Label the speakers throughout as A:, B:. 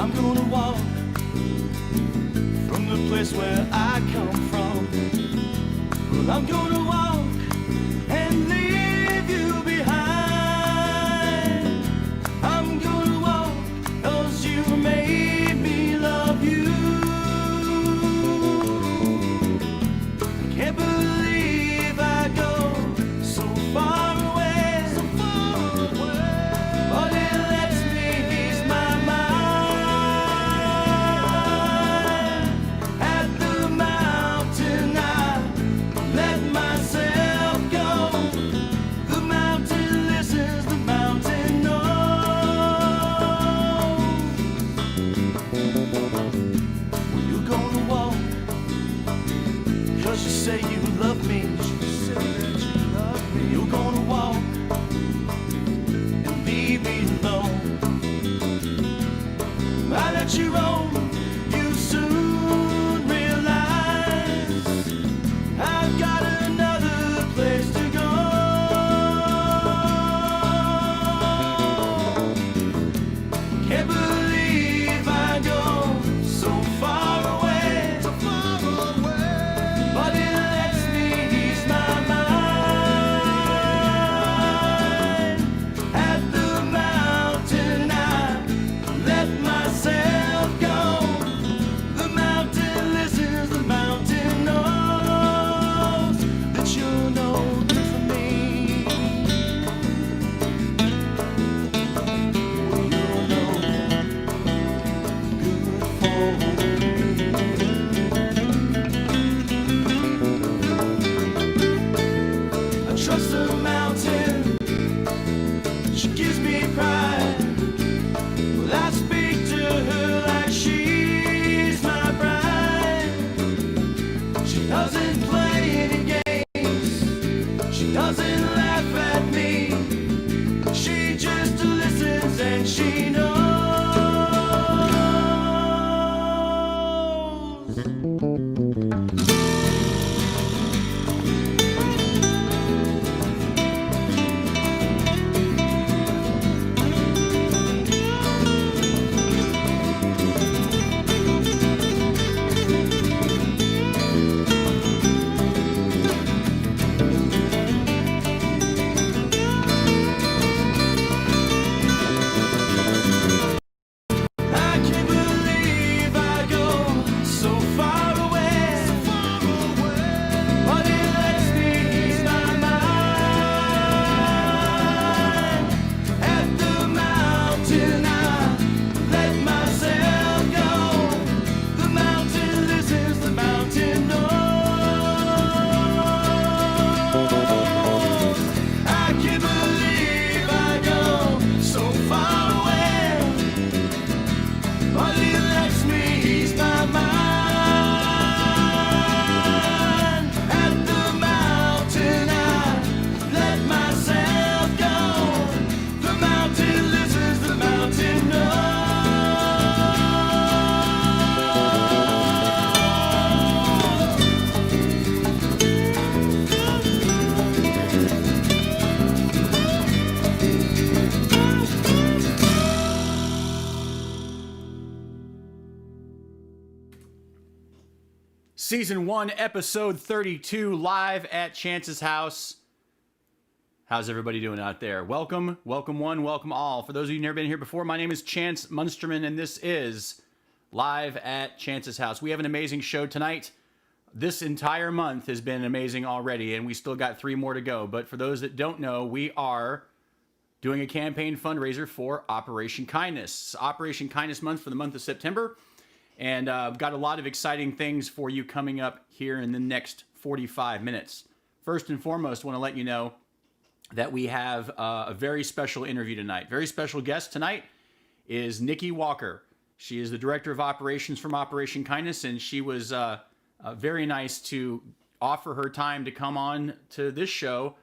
A: I'm gonna walk from the place where I come from. Well, I'm gonna walk and leave you behind. I'm gonna walk 'cause you made me love you. I can't believe I go so far away, but it lets me ease my mind. At the mountain I let myself go. The mountain listens, the mountain knows. Well, you're gonna walk 'cause you say you love me. You're gonna walk and leave me alone. I let you roam, you soon realize I've got another place to go. Can't believe I go so far away, but it lets me ease my mind. At the mountain I let myself go. The mountain listens, the mountain knows that you're no good for me. Well, you're no good for me. I trust the mountain, she gives me pride. Well, I speak to her like she's my bride. She doesn't play any games, she doesn't laugh at me. She just listens and she knows. I can't believe I go so far away, but it lets me ease my mind. At the mountain I let myself go. The mountain listens, the mountain knows. I can't believe I go so far away, but it lets me ease my mind. At the mountain I let myself go. The mountain listens, the mountain knows.
B: Season 1, Episode 32, live at Chance's house. How's everybody doing out there? Welcome, welcome one, welcome all. For those of you who've never been here before, my name is Chance Munsterman, and this is live at Chance's house. We have an amazing show tonight. This entire month has been amazing already, and we still got 3 more to go. But for those that don't know, we are doing a campaign fundraiser for Operation Kindness. It's Operation Kindness Month for the month of September. And I've got a lot of exciting things for you coming up here in the next 45 minutes. First and foremost, I want to let you know that we have a very special interview tonight. Very special guest tonight is Nikki Walker. She is the Director of Operations from Operation Kindness, and she was very nice to offer her time to come on to this show,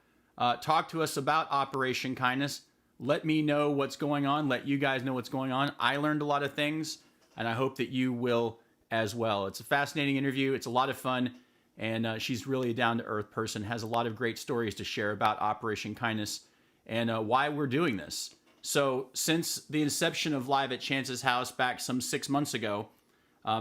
B: talk to us about Operation Kindness, let me know what's going on, let you guys know what's going on. I learned a lot of things, and I hope that you will as well. It's a fascinating interview. It's a lot of fun, and she's really a down-to-earth person, has a lot of great stories to share about Operation Kindness and why we're doing this. So since the inception of Live at Chance's house back some 6 months ago,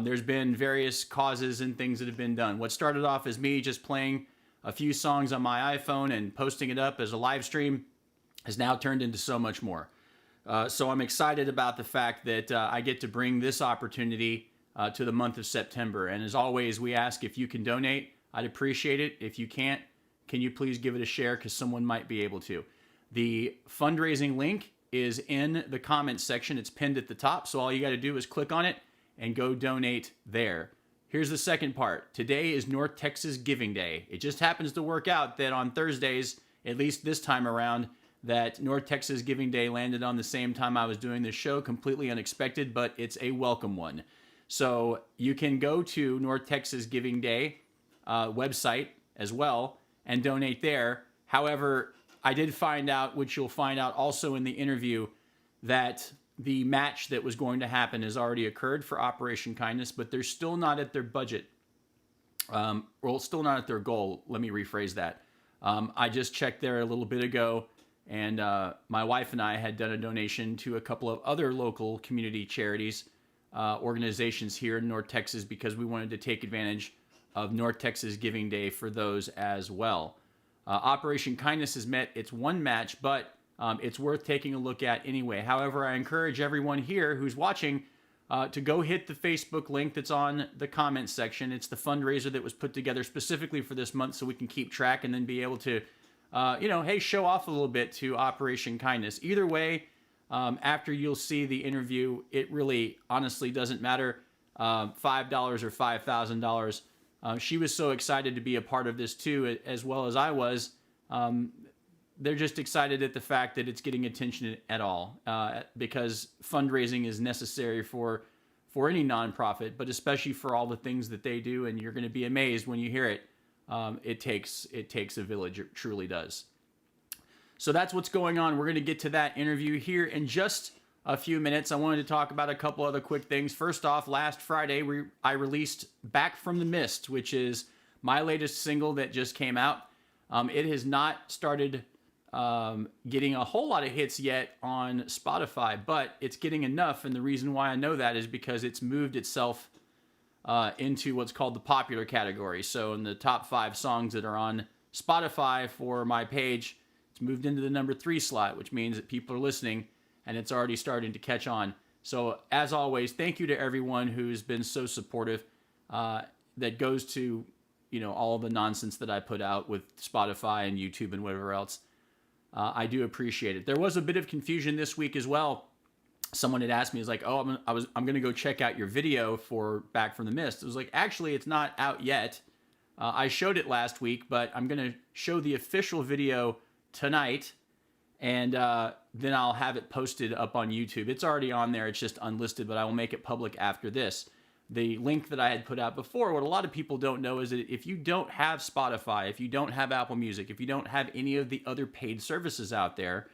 B: there's been various causes and things that have been done. What started off as me just playing a few songs on my iPhone and posting it up as a live stream has now turned into so much more. So I'm excited about the fact that I get to bring this opportunity to the month of September. And as always, we ask if you can donate. I'd appreciate it. If you can't, can you please give it a share, because someone might be able to. The fundraising link is in the comments section. It's pinned at the top. So all you got to do is click on it and go donate there. Here's the second part. Today is North Texas Giving Day. It just happens to work out that on Thursdays, at least this time around, that North Texas Giving Day landed on the same time I was doing this show. Completely unexpected, but it's a welcome one. So you can go to North Texas Giving Day website as well and donate there. However, I did find out, which you'll find out also in the interview, that the match that was going to happen has already occurred for Operation Kindness, but they're still not at their budget. Well, still not at their goal. Let me rephrase that. I just checked there a little bit ago, and my wife and I had done a donation to a couple of other local community charities, organizations here in North Texas, because we wanted to take advantage of North Texas Giving Day for those as well. Operation Kindness has met its one match, but it's worth taking a look at anyway. However, I encourage everyone here who's watching to go hit the Facebook link that's on the comments section. It's the fundraiser that was put together specifically for this month so we can keep track and then be able to, hey, show off a little bit to Operation Kindness. Either way, after you'll see the interview, it really honestly doesn't matter, $5 or $5,000. She was so excited to be a part of this too, as well as I was. They're just excited at the fact that it's getting attention at all, because fundraising is necessary for any nonprofit, but especially for all the things that they do. And you're going to be amazed when you hear it. It takes a village. It truly does. So that's what's going on. We're going to get to that interview here in just a few minutes. I wanted to talk about a couple other quick things. First off, last Friday, I released Back from the Mist, which is my latest single that just came out. It has not started getting a whole lot of hits yet on Spotify, but it's getting enough. And the reason why I know that is because it's moved itself into what's called the popular category. So in the top 5 songs that are on Spotify for my page, it's moved into the number 3 slot, which means that people are listening and it's already starting to catch on. So as always, thank you to everyone who's been so supportive, that goes to, all the nonsense that I put out with Spotify and YouTube and whatever else. I do appreciate it. There was a bit of confusion this week as well. Someone had asked me, I'm going to go check out your video for Back from the Mist. It was like, actually, it's not out yet. I showed it last week, but I'm going to show the official video tonight, and then I'll have it posted up on YouTube. It's already on there. It's just unlisted, but I will make it public after this. The link that I had put out before, what a lot of people don't know is that if you don't have Spotify, if you don't have Apple Music, if you don't have any of the other paid services out there,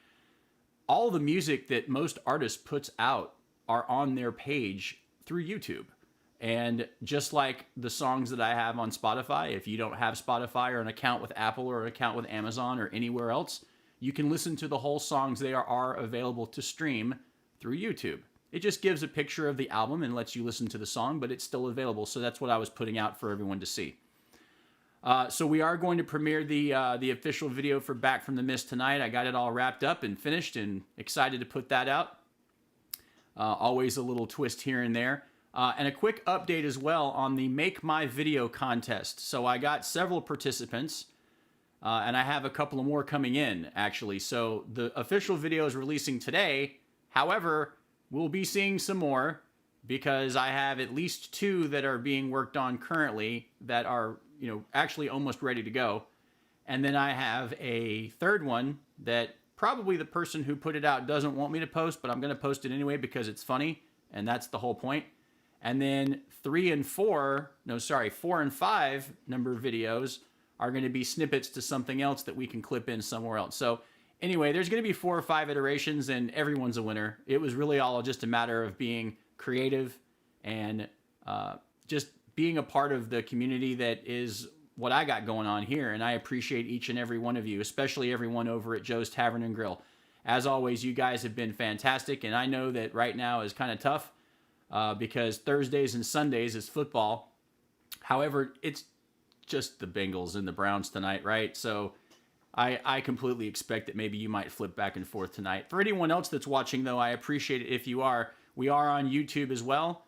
B: all the music that most artists puts out are on their page through YouTube. And just like the songs that I have on Spotify, if you don't have Spotify or an account with Apple or an account with Amazon or anywhere else, you can listen to the whole songs. They are available to stream through YouTube. It just gives a picture of the album and lets you listen to the song, but it's still available. So that's what I was putting out for everyone to see. So we are going to premiere the official video for Back from the Mist tonight. I got it all wrapped up and finished and excited to put that out. Always a little twist here and there. And a quick update as well on the Make My Video contest. So I got several participants, and I have a couple of more coming in, actually. So the official video is releasing today. However, we'll be seeing some more because I have at least 2 that are being worked on currently that are, actually almost ready to go. And then I have a third one that probably the person who put it out doesn't want me to post, but I'm going to post it anyway because it's funny, and that's the whole point. And then 4 and 5 number videos are going to be snippets to something else that we can clip in somewhere else. So anyway, there's going to be 4 or 5 iterations, and everyone's a winner. It was really all just a matter of being creative and just being a part of the community that is what I got going on here. And I appreciate each and every one of you, especially everyone over at Joe's Tavern and Grill. As always, you guys have been fantastic, and I know that right now is kind of tough because Thursdays and Sundays is football. However, it's just the Bengals and the Browns tonight, right? So I completely expect that maybe you might flip back and forth tonight. For anyone else that's watching, though, I appreciate it if you are. We are on YouTube as well.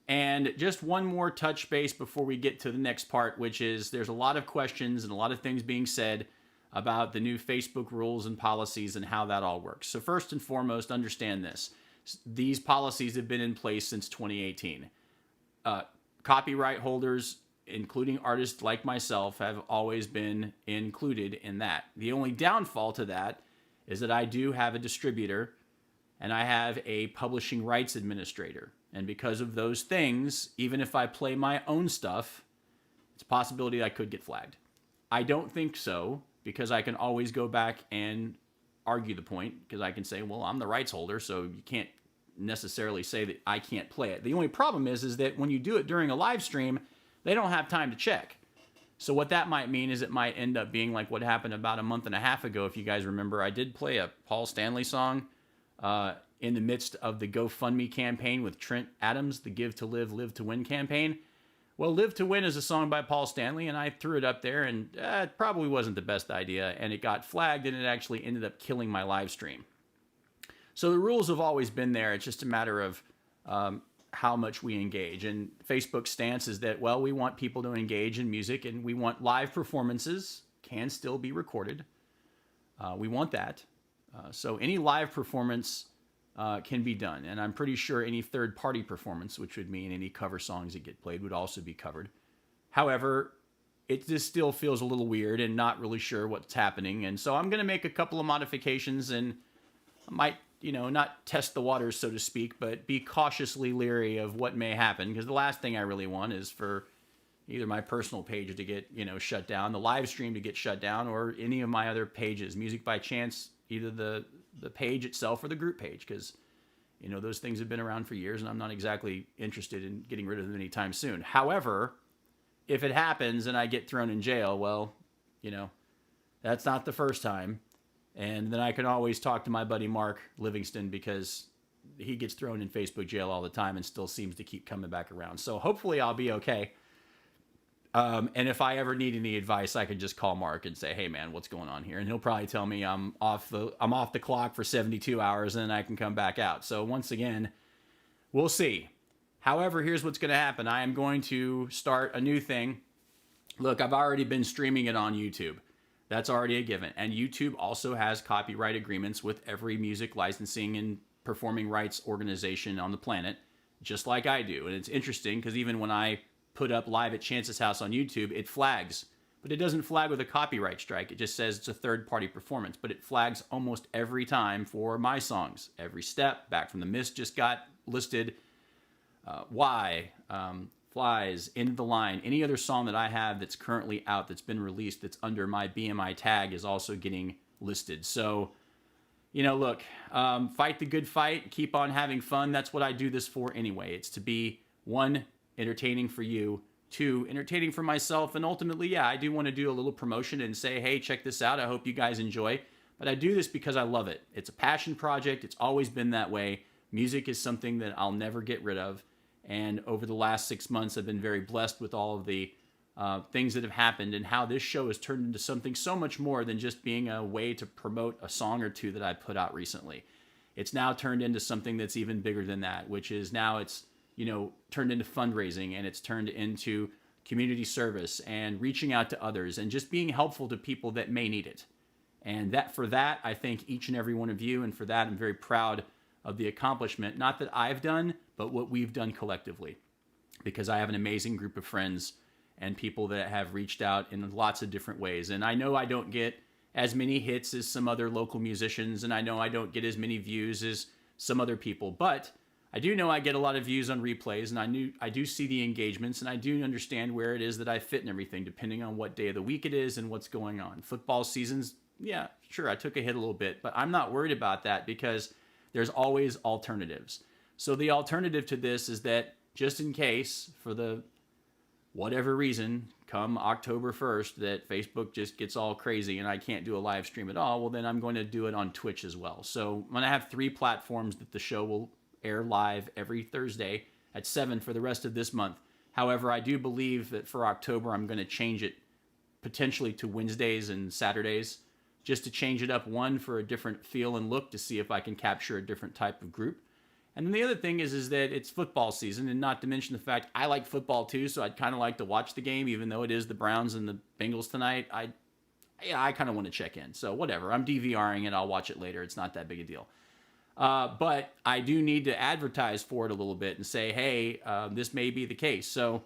B: And just one more touch base before we get to the next part, which is there's a lot of questions and a lot of things being said about the new Facebook rules and policies and how that all works. So first and foremost, understand this. These policies have been in place since 2018. Copyright holders, including artists like myself, have always been included in that. The only downfall to that is that I do have a distributor and I have a publishing rights administrator. And because of those things, even if I play my own stuff, it's a possibility I could get flagged. I don't think so, because I can always go back and argue the point, because I can say, well, I'm the rights holder, so you can't necessarily say that I can't play it. The only problem is that when you do it during a live stream, they don't have time to check. So what that might mean is it might end up being like what happened about a month and a half ago. If you guys remember, I did play a Paul Stanley song in the midst of the GoFundMe campaign with Trent Adams, the Give to Live, Live to Win campaign. Well, Live to Win is a song by Paul Stanley, and I threw it up there, and it probably wasn't the best idea, and it got flagged, and it actually ended up killing my live stream. So the rules have always been there. It's just a matter of how much we engage. And Facebook's stance is that, well, we want people to engage in music, and we want live performances can still be recorded. We want that. So any live performance can be done. And I'm pretty sure any third-party performance, which would mean any cover songs that get played, would also be covered. However, it just still feels a little weird and not really sure what's happening. And so I'm going to make a couple of modifications, and I might, not test the waters, so to speak, but be cautiously leery of what may happen, because the last thing I really want is for either my personal page to get, shut down, the live stream to get shut down, or any of my other pages, Music by Chance, either the page itself or the group page, because those things have been around for years and I'm not exactly interested in getting rid of them anytime soon. However, if it happens and I get thrown in jail, well, that's not the first time. And then I can always talk to my buddy Mark Livingston, because he gets thrown in Facebook jail all the time and still seems to keep coming back around. So hopefully I'll be okay. And if I ever need any advice, I can just call Mark and say, hey man, what's going on here? And he'll probably tell me I'm off the clock for 72 hours and then I can come back out. So once again, we'll see. However, here's what's going to happen. I am going to start a new thing. Look, I've already been streaming it on YouTube. That's already a given. And YouTube also has copyright agreements with every music licensing and performing rights organization on the planet, just like I do. And it's interesting because even when I put up live at Chance's house on YouTube, it flags, but it doesn't flag with a copyright strike. It just says it's a third-party performance, but it flags almost every time for my songs. Every Step, Back from the Mist just got listed. Why, Flies, End of the Line, any other song that I have that's currently out, that's been released, that's under my BMI tag, is also getting listed. So, look, fight the good fight, keep on having fun. That's what I do this for anyway. It's to be, one, entertaining for you, two, entertaining for myself, and ultimately, yeah, I do want to do a little promotion and say, hey, check this out. I hope you guys enjoy. But I do this because I love it. It's a passion project. It's always been that way. Music is something that I'll never get rid of. And over the last 6 months, I've been very blessed with all of the things that have happened and how this show has turned into something so much more than just being a way to promote a song or two that I put out recently. It's now turned into something that's even bigger than that, which is now it's turned into fundraising, and it's turned into community service and reaching out to others and just being helpful to people that may need it. And for that, I thank each and every one of you. And for that, I'm very proud of the accomplishment, not that I've done, but what we've done collectively, because I have an amazing group of friends and people that have reached out in lots of different ways. And I know I don't get as many hits as some other local musicians, and I know I don't get as many views as some other people, but I do know I get a lot of views on replays, and I do see the engagements, and I do understand where it is that I fit and everything, depending on what day of the week it is and what's going on. Football seasons, yeah, sure, I took a hit a little bit, but I'm not worried about that because there's always alternatives. So the alternative to this is that just in case, for the whatever reason, come October 1st, that Facebook just gets all crazy and I can't do a live stream at all, well, then I'm going to do it on Twitch as well. So I'm going to have 3 platforms that the show will air live every Thursday at 7 for the rest of this month. However, I do believe that for October, I'm going to change it potentially to Wednesdays and Saturdays, just to change it up, one, for a different feel and look, to see if I can capture a different type of group. And then the other thing is that it's football season, and not to mention the fact I like football too, so I'd kind of like to watch the game, even though it is the Browns and the Bengals tonight. I kind of want to check in. So whatever, I'm DVRing it. I'll watch it later. It's not that big a deal. But I do need to advertise for it a little bit and say, hey, this may be the case. So,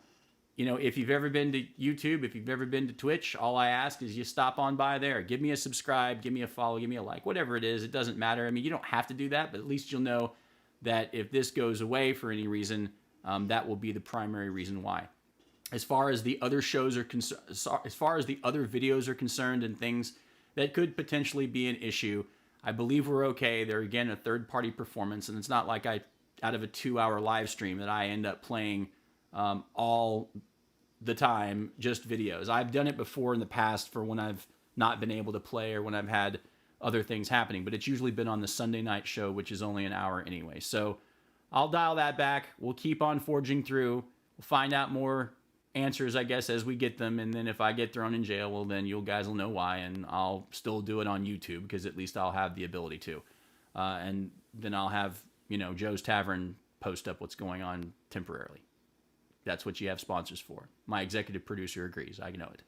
B: you know, if you've ever been to YouTube, if you've ever been to Twitch, all I ask is you stop on by there. Give me a subscribe, give me a follow, give me a like, whatever it is. It doesn't matter. I mean, you don't have to do that, but at least you'll know that if this goes away for any reason, that will be the primary reason why. As far as the other shows are concerned, as far as the other videos are concerned and things that could potentially be an issue, I believe we're okay. They're, again, a third-party performance, and it's not like out of a 2-hour live stream that I end up playing all the time just videos. I've done it before in the past for when I've not been able to play or when I've had other things happening, but it's usually been on the Sunday night show, which is only an hour anyway. So I'll dial that back. We'll keep on forging through. We'll find out more answers, I guess, as we get them. And then if I get thrown in jail, well, then you guys will know why. And I'll still do it on YouTube, because at least I'll have the ability to. And then I'll have, you know, Joe's Tavern post up what's going on temporarily. That's what you have sponsors for. My executive producer agrees. I know it.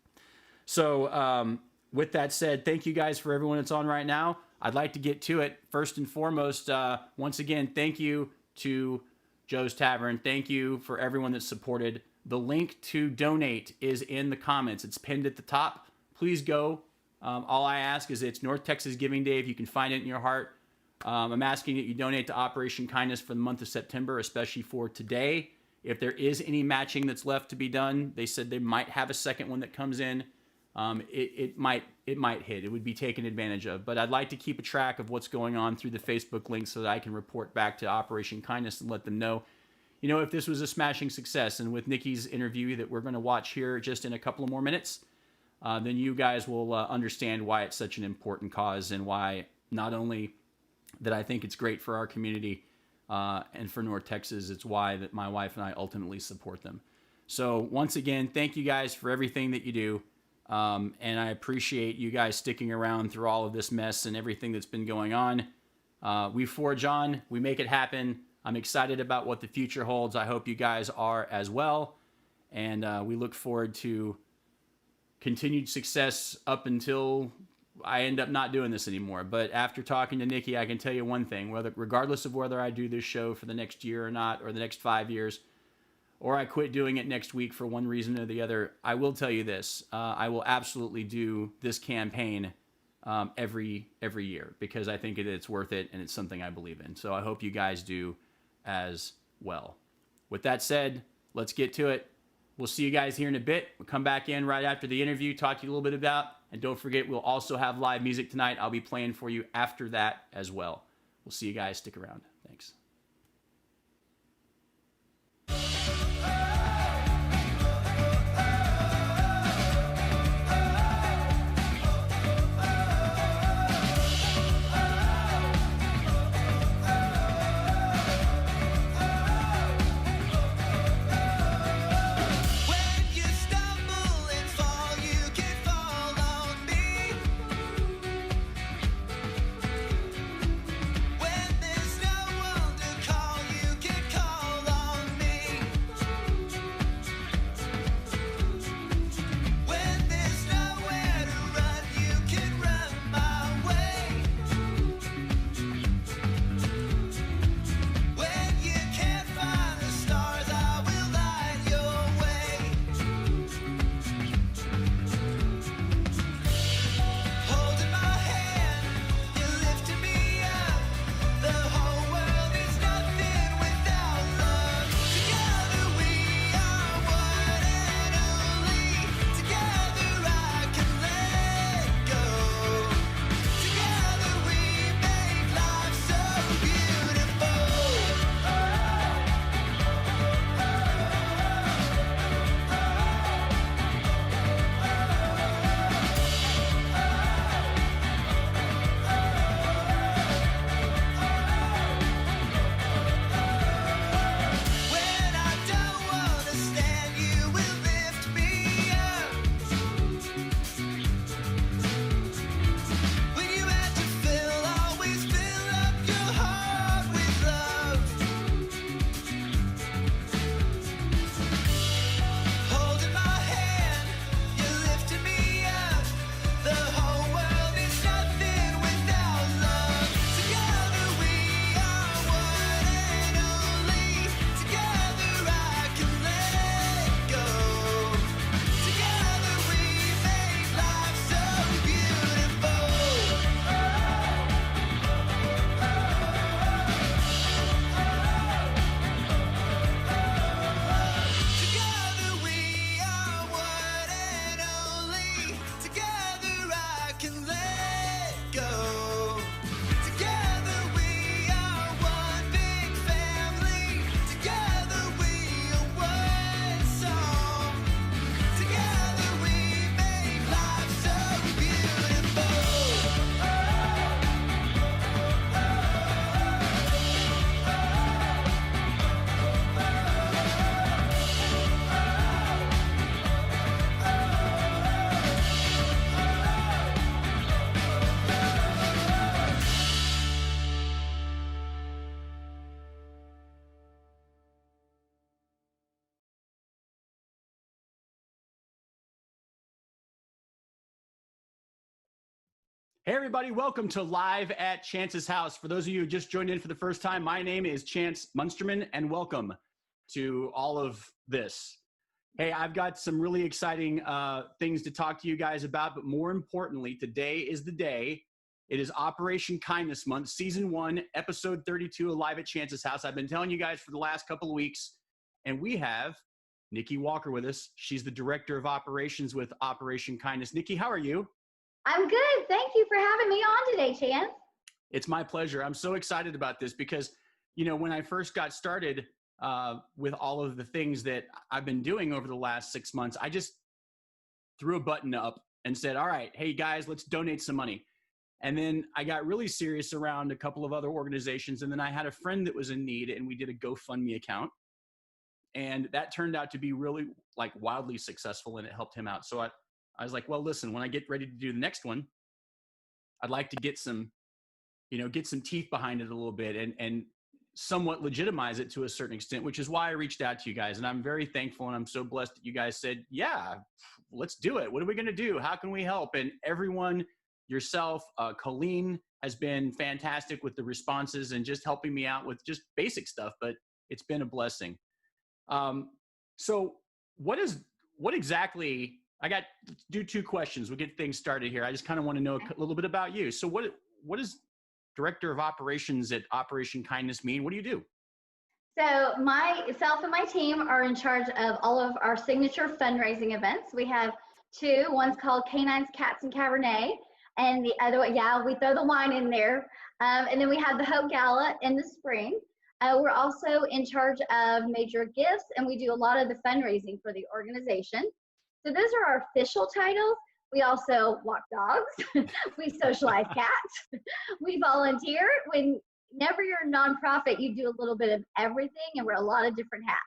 B: So, with that said, thank you guys for everyone that's on right now. I'd like to get to it. First and foremost, once again, thank you to Joe's Tavern. Thank you for everyone that's supported. The link to donate is in the comments. It's pinned at the top. Please go. All I ask is, it's North Texas Giving Day. If you can find it in your heart, I'm asking that you donate to Operation Kindness for the month of September, especially for today. If there is any matching that's left to be done, they said they might have a second one that comes in. It might hit. It would be taken advantage of. But I'd like to keep a track of what's going on through the Facebook link so that I can report back to Operation Kindness and let them know, you know, if this was a smashing success. And with Nikki's interview that we're going to watch here just in a couple of more minutes, then you guys will understand why it's such an important cause, and why not only that I think it's great for our community and for North Texas, it's why that my wife and I ultimately support them. So once again, thank you guys for everything that you do. And I appreciate you guys sticking around through all of this mess and everything that's been going on. We forge on, we make it happen. I'm excited about what the future holds. I hope you guys are as well. And we look forward to continued success up until I end up not doing this anymore. But after talking to Nikki, I can tell you one thing, regardless of whether I do this show for the next year or not, or the next 5 years, or I quit doing it next week for one reason or the other, I will tell you this. I will absolutely do this campaign every year, because I think it's worth it and it's something I believe in. So I hope you guys do as well. With that said, let's get to it. We'll see you guys here in a bit. We'll come back in right after the interview, talk to you a little bit about, and don't forget, we'll also have live music tonight. I'll be playing for you after that as well. We'll see you guys. Stick around. Thanks.
A: When there's no one
B: Hey, everybody, welcome to Live at Chance's House. For those of you who just joined in for the first time, my name is Chance Munsterman, and welcome to all of this. Hey, I've got some really exciting things to talk to you guys about, but more importantly, today is the day. It is Operation Kindness Month, Season 1, Episode 32 of Live at Chance's House. I've been telling you guys for the last couple of weeks, and we have Nikki Walker with us. She's the Director of Operations with Operation Kindness. Nikki, how are you?
C: I'm good. Thank you for having me on today, Chance.
B: It's my pleasure. I'm so excited about this because, you know, when I first got started with all of the things that I've been doing over the last 6 months, I just threw a button up and said, all right, hey guys, let's donate some money. And then I got really serious around a couple of other organizations. And then I had a friend that was in need and we did a GoFundMe account. And that turned out to be really like wildly successful and it helped him out. So I was like, well, listen, when I get ready to do the next one, I'd like to get some, you know, get some teeth behind it a little bit and somewhat legitimize it to a certain extent, which is why I reached out to you guys. And I'm very thankful and I'm so blessed that you guys said, yeah, let's do it. What are we going to do? How can we help? And everyone, yourself, Colleen has been fantastic with the responses and just helping me out with just basic stuff, but it's been a blessing. So what exactly, I got to do two questions. We'll get things started here. I just kind of want to know a little bit about you. So what does Director of Operations at Operation Kindness mean? What do you do?
C: So myself and my team are in charge of all of our signature fundraising events. We have two. One's called Canines, Cats, and Cabernet. And the other one, yeah, we throw the wine in there. And then we have the Hope Gala in the spring. We're also in charge of major gifts, and we do a lot of the fundraising for the organization. So those are our official titles. We also walk dogs. We socialize cats. We volunteer. Whenever you're a nonprofit, you do a little bit of everything and wear a lot of different hats.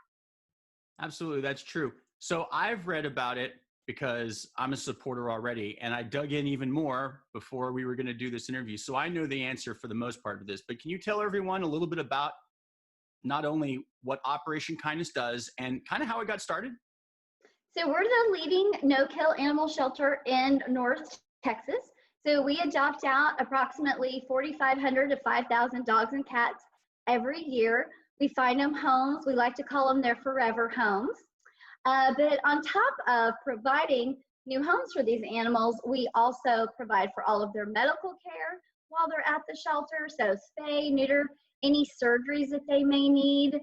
B: Absolutely, that's true. So I've read about it because I'm a supporter already, and I dug in even more before we were going to do this interview. So I know the answer for the most part of this, but can you tell everyone a little bit about not only what Operation Kindness does and kind of how it got started?
C: So we're the leading no-kill animal shelter in North Texas. So we adopt out approximately 4,500 to 5,000 dogs and cats every year. We find them homes. We like to call them their forever homes. But on top of providing new homes for these animals, we also provide for all of their medical care while they're at the shelter. So spay, neuter, any surgeries that they may need.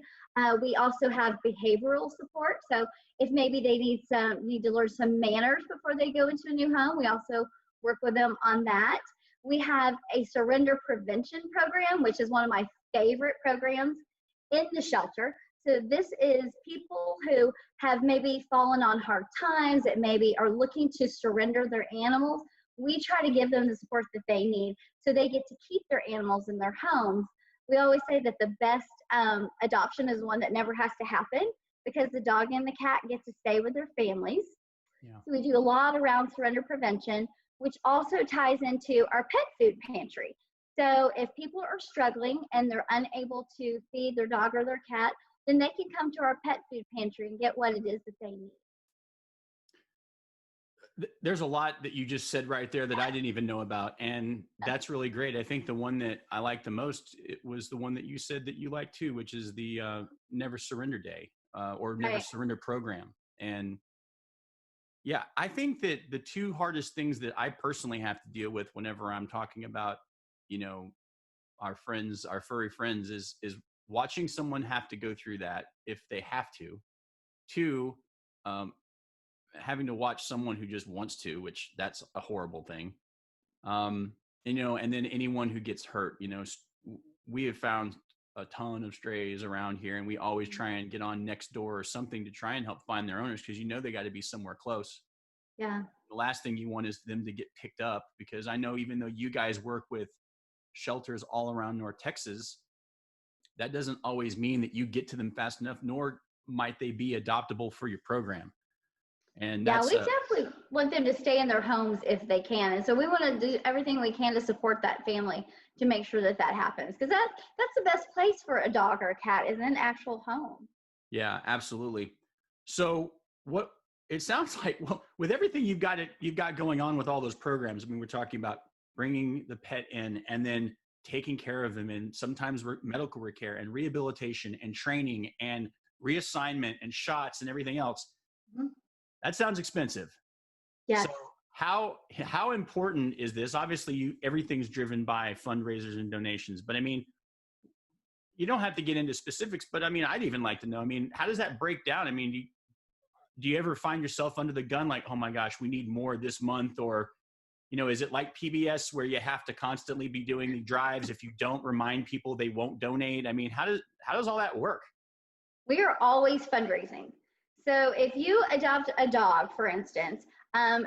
C: We also have behavioral support. So if maybe they need to learn some manners before they go into a new home, we also work with them on that. We have a surrender prevention program, which is one of my favorite programs in the shelter. So this is people who have maybe fallen on hard times, that maybe are looking to surrender their animals. We try to give them the support that they need so they get to keep their animals in their homes. We always say that the best adoption is one that never has to happen because the dog and the cat get to stay with their families. Yeah. So we do a lot around surrender prevention, which also ties into our pet food pantry. So if people are struggling and they're unable to feed their dog or their cat, then they can come to our pet food pantry and get what it is that they need.
B: There's a lot that you just said right there that I didn't even know about. And that's really great. I think the one that I like the most, it was the one that you said that you like too, which is the Never Surrender Day or Never Surrender program. And yeah, I think that the two hardest things that I personally have to deal with whenever I'm talking about, you know, our friends, our furry friends is watching someone have to go through that if they have to. Two, having to watch someone who just wants to, which that's a horrible thing. You know, and then anyone who gets hurt, you know, we have found a ton of strays around here and we always try and get on Nextdoor or something to try and help find their owners because you know they got to be somewhere close.
C: Yeah.
B: The last thing you want is them to get picked up because I know even though you guys work with shelters all around North Texas, that doesn't always mean that you get to them fast enough, nor might they be adoptable for your program. And
C: yeah, we definitely want them to stay in their homes if they can. And so we want to do everything we can to support that family to make sure that that happens. Because that's the best place for a dog or a cat is an actual home.
B: Yeah, absolutely. So what it sounds like, well, with everything you've got going on with all those programs, I mean, we're talking about bringing the pet in and then taking care of them, and sometimes medical care and rehabilitation and training and reassignment and shots and everything else.
C: Mhm.
B: That sounds expensive.
C: Yes.
B: So how important is this? Obviously, everything's driven by fundraisers and donations, but I mean, you don't have to get into specifics, but I mean, I'd even like to know, I mean, how does that break down? I mean, do you ever find yourself under the gun like, oh my gosh, we need more this month? Or, is it like PBS where you have to constantly be doing the drives? If you don't remind people, they won't donate. I mean, how does all that work?
C: We are always fundraising. So if you adopt a dog, for instance,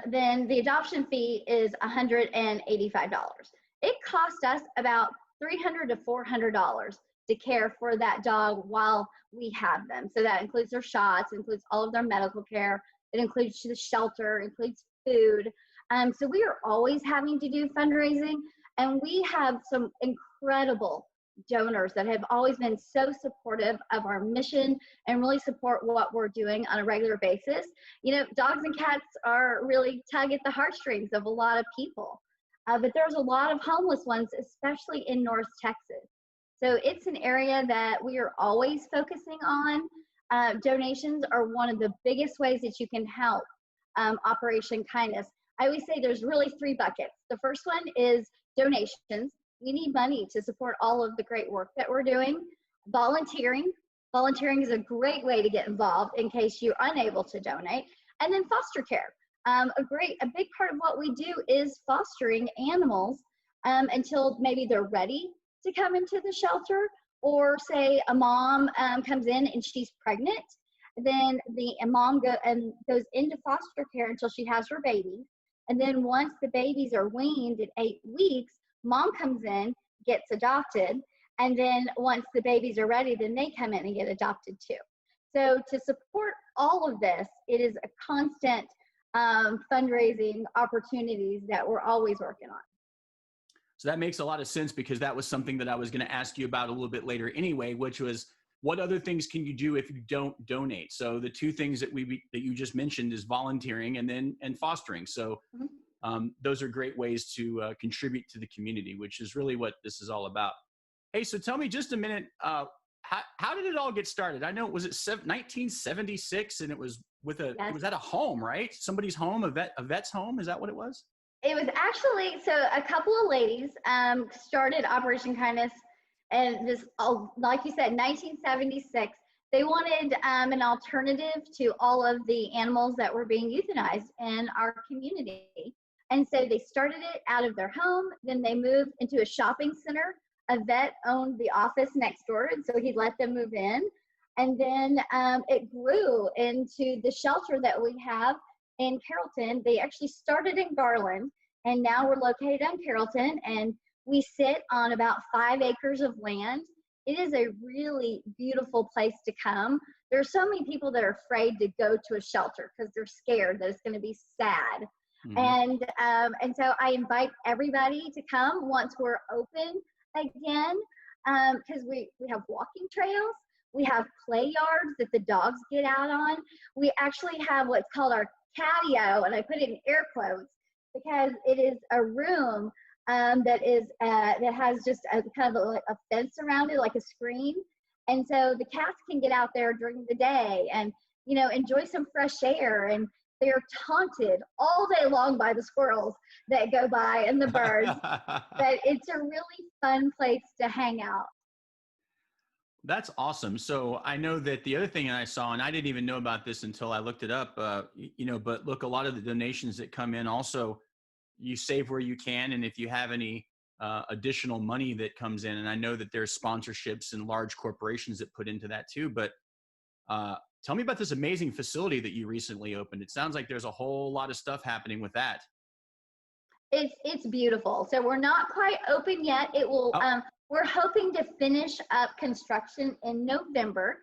C: then the adoption fee is $185. It costs us about $300 to $400 to care for that dog while we have them. So that includes their shots, includes all of their medical care, it includes the shelter, includes food. So we are always having to do fundraising, and we have some incredible donors that have always been so supportive of our mission and really support what we're doing on a regular basis. Dogs and cats are really tug at the heartstrings of a lot of people, but there's a lot of homeless ones, especially in North Texas. So it's an area that we are always focusing on. Donations are one of the biggest ways that you can help Operation Kindness. I always say there's really 3 buckets. The first one is donations. We need money to support all of the great work that we're doing. Volunteering. Volunteering is a great way to get involved in case you're unable to donate. And then foster care. A big part of what we do is fostering animals until maybe they're ready to come into the shelter, or say a mom comes in and she's pregnant. Then a mom goes into foster care until she has her baby. And then once the babies are weaned at 8 weeks, mom comes in, gets adopted, and then once the babies are ready, then they come in and get adopted too. So to support all of this, it is a constant fundraising opportunities that we're always working on.
B: So that makes a lot of sense, because that was something that I was going to ask you about a little bit later anyway, which was, what other things can you do if you don't donate? So the 2 things that you just mentioned is volunteering and fostering. So those are great ways to contribute to the community, which is really what this is all about. Hey, so tell me just a minute, how did it all get started? I know, was it 1976, and it was
C: Yes.
B: It was at a home, right? Somebody's home, a vet's home. Is that what it was?
C: It was actually, so a couple of ladies started Operation Kindness, and this, like you said, 1976. They wanted an alternative to all of the animals that were being euthanized in our community. And so they started it out of their home. Then they moved into a shopping center. A vet owned the office next door, and so he let them move in. And then it grew into the shelter that we have in Carrollton. They actually started in Garland, and now we're located in Carrollton, and we sit on about 5 acres of land. It is a really beautiful place to come. There are so many people that are afraid to go to a shelter because they're scared that it's going to be sad. Mm-hmm. And so I invite everybody to come once we're open again, because we have walking trails. We have play yards that the dogs get out on. We actually have what's called our catio, and I put it in air quotes because it is a room that has just a kind of like a fence around it, like a screen. And so the cats can get out there during the day and, enjoy some fresh air. And they're taunted all day long by the squirrels that go by and the birds. But it's a really fun place to hang out.
B: That's awesome. So I know that the other thing I saw, and I didn't even know about this until I looked it up, but look, a lot of the donations that come in also, you save where you can. And if you have any additional money that comes in, and I know that there's sponsorships and large corporations that put into that too, but tell me about this amazing facility that you recently opened. It sounds like there's a whole lot of stuff happening with that.
C: It's beautiful. So we're not quite open yet. It will. We're hoping to finish up construction in November.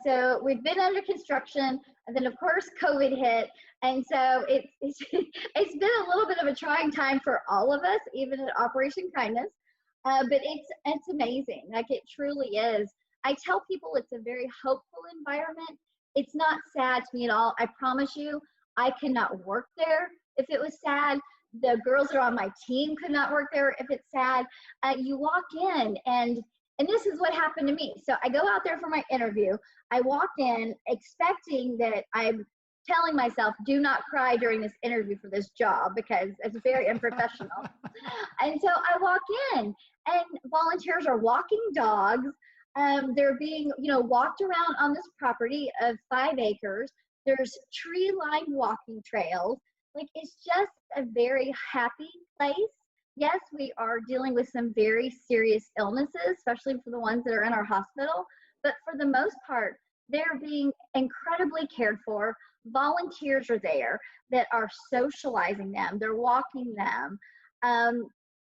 C: So we've been under construction, and then of course COVID hit, and so it's been a little bit of a trying time for all of us, even at Operation Kindness. But it's amazing. Like, it truly is. I tell people it's a very hopeful environment. It's not sad to me at all. I promise you, I cannot work there if it was sad. The girls that are on my team could not work there if it's sad. You walk in and this is what happened to me. So I go out there for my interview. I walk in expecting that I'm telling myself, do not cry during this interview for this job because it's very unprofessional. And so I walk in and volunteers are walking dogs. They're being, walked around on this property of 5 acres. There's tree-lined walking trails. Like, it's just a very happy place. Yes, we are dealing with some very serious illnesses, especially for the ones that are in our hospital. But for the most part, they're being incredibly cared for. Volunteers are there that are socializing them. They're walking them.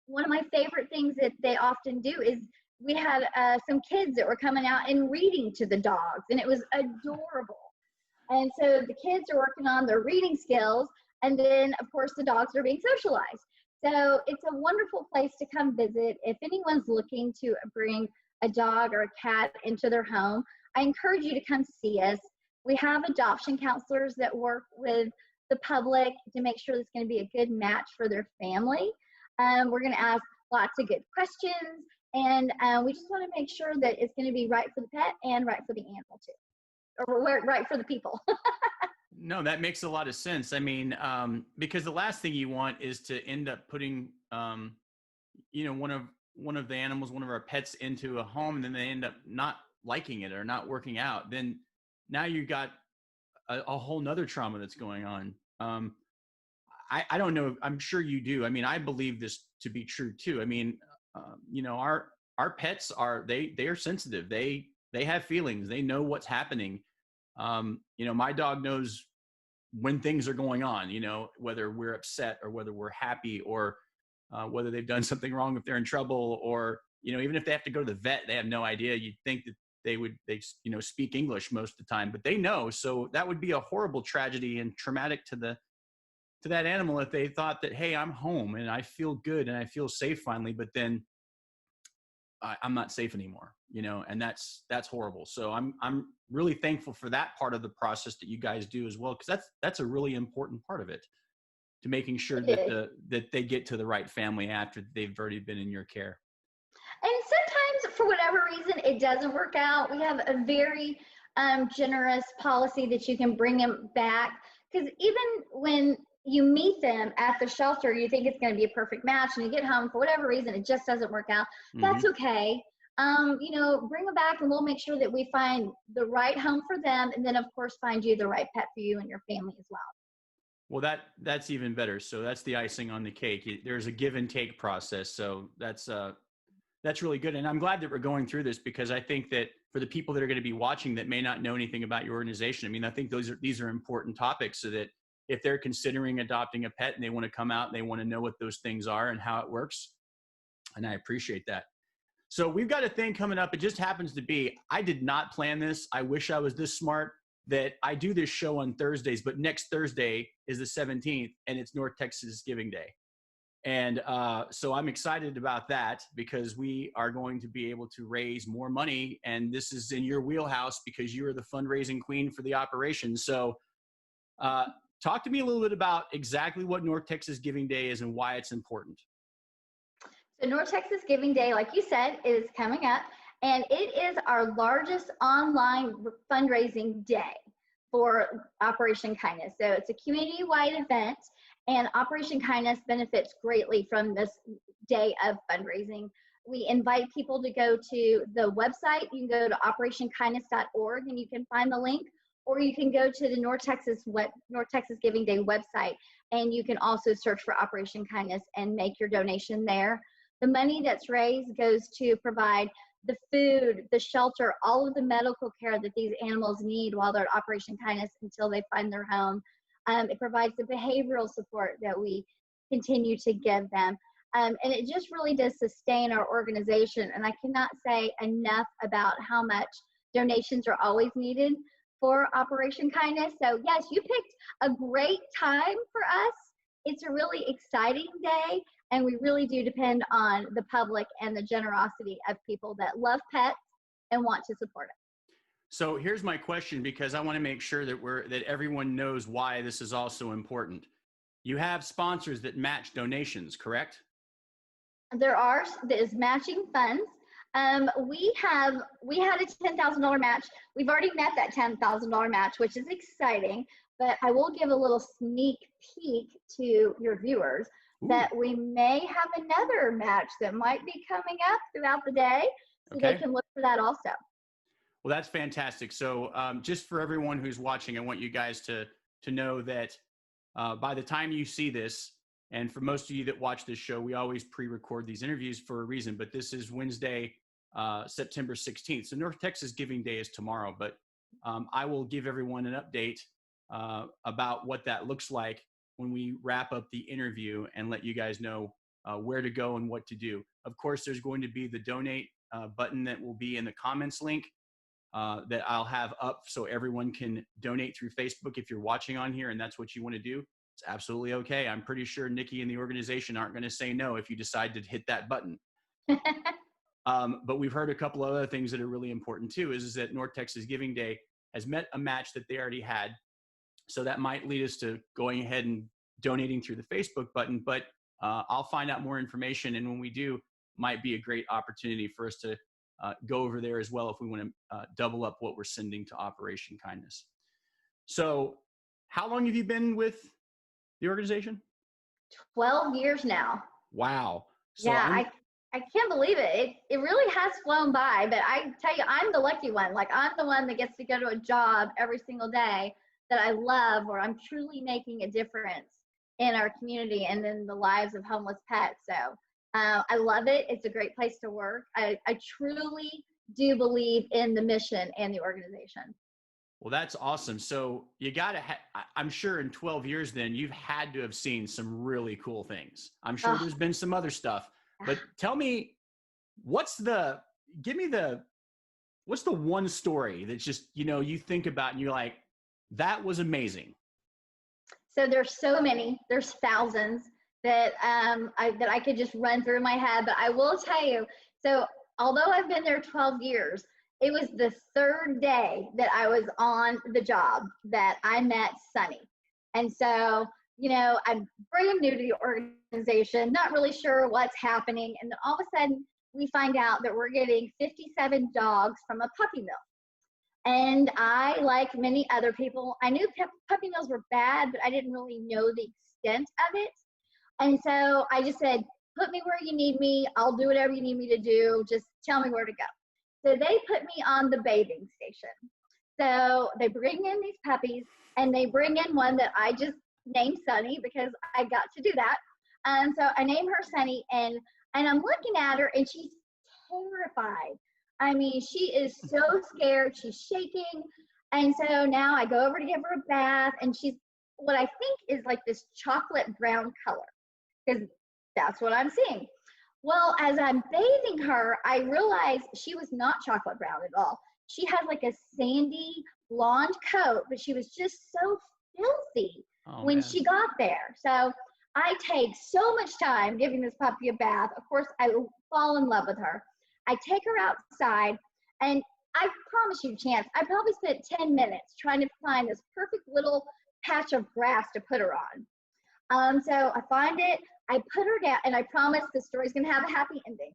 C: One of my favorite things that they often do is we had some kids that were coming out and reading to the dogs, and it was adorable. And so the kids are working on their reading skills, and then, of course, the dogs are being socialized. So it's a wonderful place to come visit. If anyone's looking to bring a dog or a cat into their home, I encourage you to come see us. We have adoption counselors that work with the public to make sure it's going to be a good match for their family. We're going to ask lots of good questions, and we just want to make sure that it's going to be right for the pet and right for the animal too, or right for the people.
B: No, that makes a lot of sense. I mean, because the last thing you want is to end up putting, one of the animals, one of our pets into a home, and then they end up not liking it or not working out. Then now you got a whole nother trauma that's going on. I don't know. I'm sure you do. I mean, I believe this to be true too. I mean, our pets they are sensitive. They have feelings. They know what's happening. My dog knows when things are going on, whether we're upset or whether we're happy or whether they've done something wrong, if they're in trouble, or, even if they have to go to the vet, they have no idea. You'd think that they speak English most of the time, but they know. So that would be a horrible tragedy and traumatic to that animal if they thought that, hey, I'm home and I feel good and I feel safe finally, but then I'm not safe anymore, and that's horrible. So I'm really thankful for that part of the process that you guys do as well, because that's a really important part of it, to making sure that they get to the right family after they've already been in your care.
C: And sometimes, for whatever reason, it doesn't work out. We have a very generous policy that you can bring them back, because even when you meet them at the shelter, you think it's going to be a perfect match, and you get home, for whatever reason, it just doesn't work out. That's okay. Bring them back, and we'll make sure that we find the right home for them, and then, of course, find you the right pet for you and your family as well.
B: Well, that's even better. So that's the icing on the cake. There's a give and take process. So that's really good. And I'm glad that we're going through this, because I think that for the people that are going to be watching that may not know anything about your organization, I mean, I think these are important topics, so that if they're considering adopting a pet and they want to come out and they want to know what those things are and how it works. And I appreciate that. So we've got a thing coming up. It just happens to be, I did not plan this. I wish I was this smart, that I do this show on Thursdays, but next Thursday is the 17th and it's North Texas Giving Day. And so I'm excited about that, because we are going to be able to raise more money. And this is in your wheelhouse, because you are the fundraising queen for the operation. So talk to me a little bit about exactly what North Texas Giving Day is and why it's important.
C: So North Texas Giving Day, like you said, is coming up, and it is our largest online fundraising day for Operation Kindness. So it's a community-wide event, and Operation Kindness benefits greatly from this day of fundraising. We invite people to go to the website. You can go to operationkindness.org and you can find the link, or you can go to the North Texas Giving Day website, and you can also search for Operation Kindness and make your donation there. The money that's raised goes to provide the food, the shelter, all of the medical care that these animals need while they're at Operation Kindness until they find their home. It provides the behavioral support that we continue to give them. And it just really does sustain our organization. And I cannot say enough about how much donations are always needed for Operation Kindness. So yes, you picked a great time for us. It's a really exciting day, and we really do depend on the public and the generosity of people that love pets and want to support it.
B: So here's my question, because I want to make sure that everyone knows why this is also important. You have sponsors that match donations, correct?
C: There's matching funds. We had a $10,000 match. We've already met that $10,000 match, which is exciting. But I will give a little sneak peek to your viewers that we may have another match that might be coming up throughout the day, so they can look for that also.
B: Well, that's fantastic. So just for everyone who's watching, I want you guys to know that by the time you see this, and for most of you that watch this show, we always pre-record these interviews for a reason, but this is Wednesday, September 16th. So North Texas Giving Day is tomorrow, but I will give everyone an update about what that looks like when we wrap up the interview and let you guys know where to go and what to do. Of course, there's going to be the donate button that will be in the comments link that I'll have up so everyone can donate through Facebook if you're watching on here and that's what you want to do. It's absolutely okay. I'm pretty sure Nikki and the organization aren't going to say no if you decide to hit that button. But we've heard a couple of other things that are really important too, is that North Texas Giving Day has met a match that they already had. So that might lead us to going ahead and donating through the Facebook button, but I'll find out more information. And when we do, might be a great opportunity for us to go over there as well if we want to double up what we're sending to Operation Kindness. So how long have you been with the organization?
C: 12 years now.
B: Wow. So
C: yeah, I can't believe it. It really has flown by, but I tell you, I'm the lucky one. Like, I'm the one that gets to go to a job every single day that I love, where I'm truly making a difference in our community and in the lives of homeless pets. So I love it. It's a great place to work. I truly do believe in the mission and the organization.
B: Well, that's awesome. So you got to, I'm sure in 12 years then, you've had to have seen some really cool things. I'm sure there's been some other stuff, but tell me, what's the one story that's just, you think about and you're like, that was amazing?
C: So there's so many, there's thousands that I could just run through my head, but I will tell you, so although I've been there 12 years, it was the third day that I was on the job that I met Sunny. And so, I'm brand new to the organization, not really sure what's happening. And then all of a sudden we find out that we're getting 57 dogs from a puppy mill. And I, like many other people, I knew puppy mills were bad, but I didn't really know the extent of it. And so I just said, put me where you need me. I'll do whatever you need me to do. Just tell me where to go. So they put me on the bathing station. So they bring in these puppies, and they bring in one that I just named Sunny because I got to do that. So I named her Sunny, and I'm looking at her, and she's terrified. I mean, she is so scared. She's shaking. And so now I go over to give her a bath, and she's what I think is like this chocolate brown color, because that's what I'm seeing. Well, as I'm bathing her, I realized she was not chocolate brown at all. She had like a sandy blonde coat, but she was just so filthy when she got there. So I take so much time giving this puppy a bath. Of course, I fall in love with her. I take her outside, and I promise you, Chance, I probably spent 10 minutes trying to find this perfect little patch of grass to put her on. So I find it, I put her down, and I promise this story's gonna have a happy ending.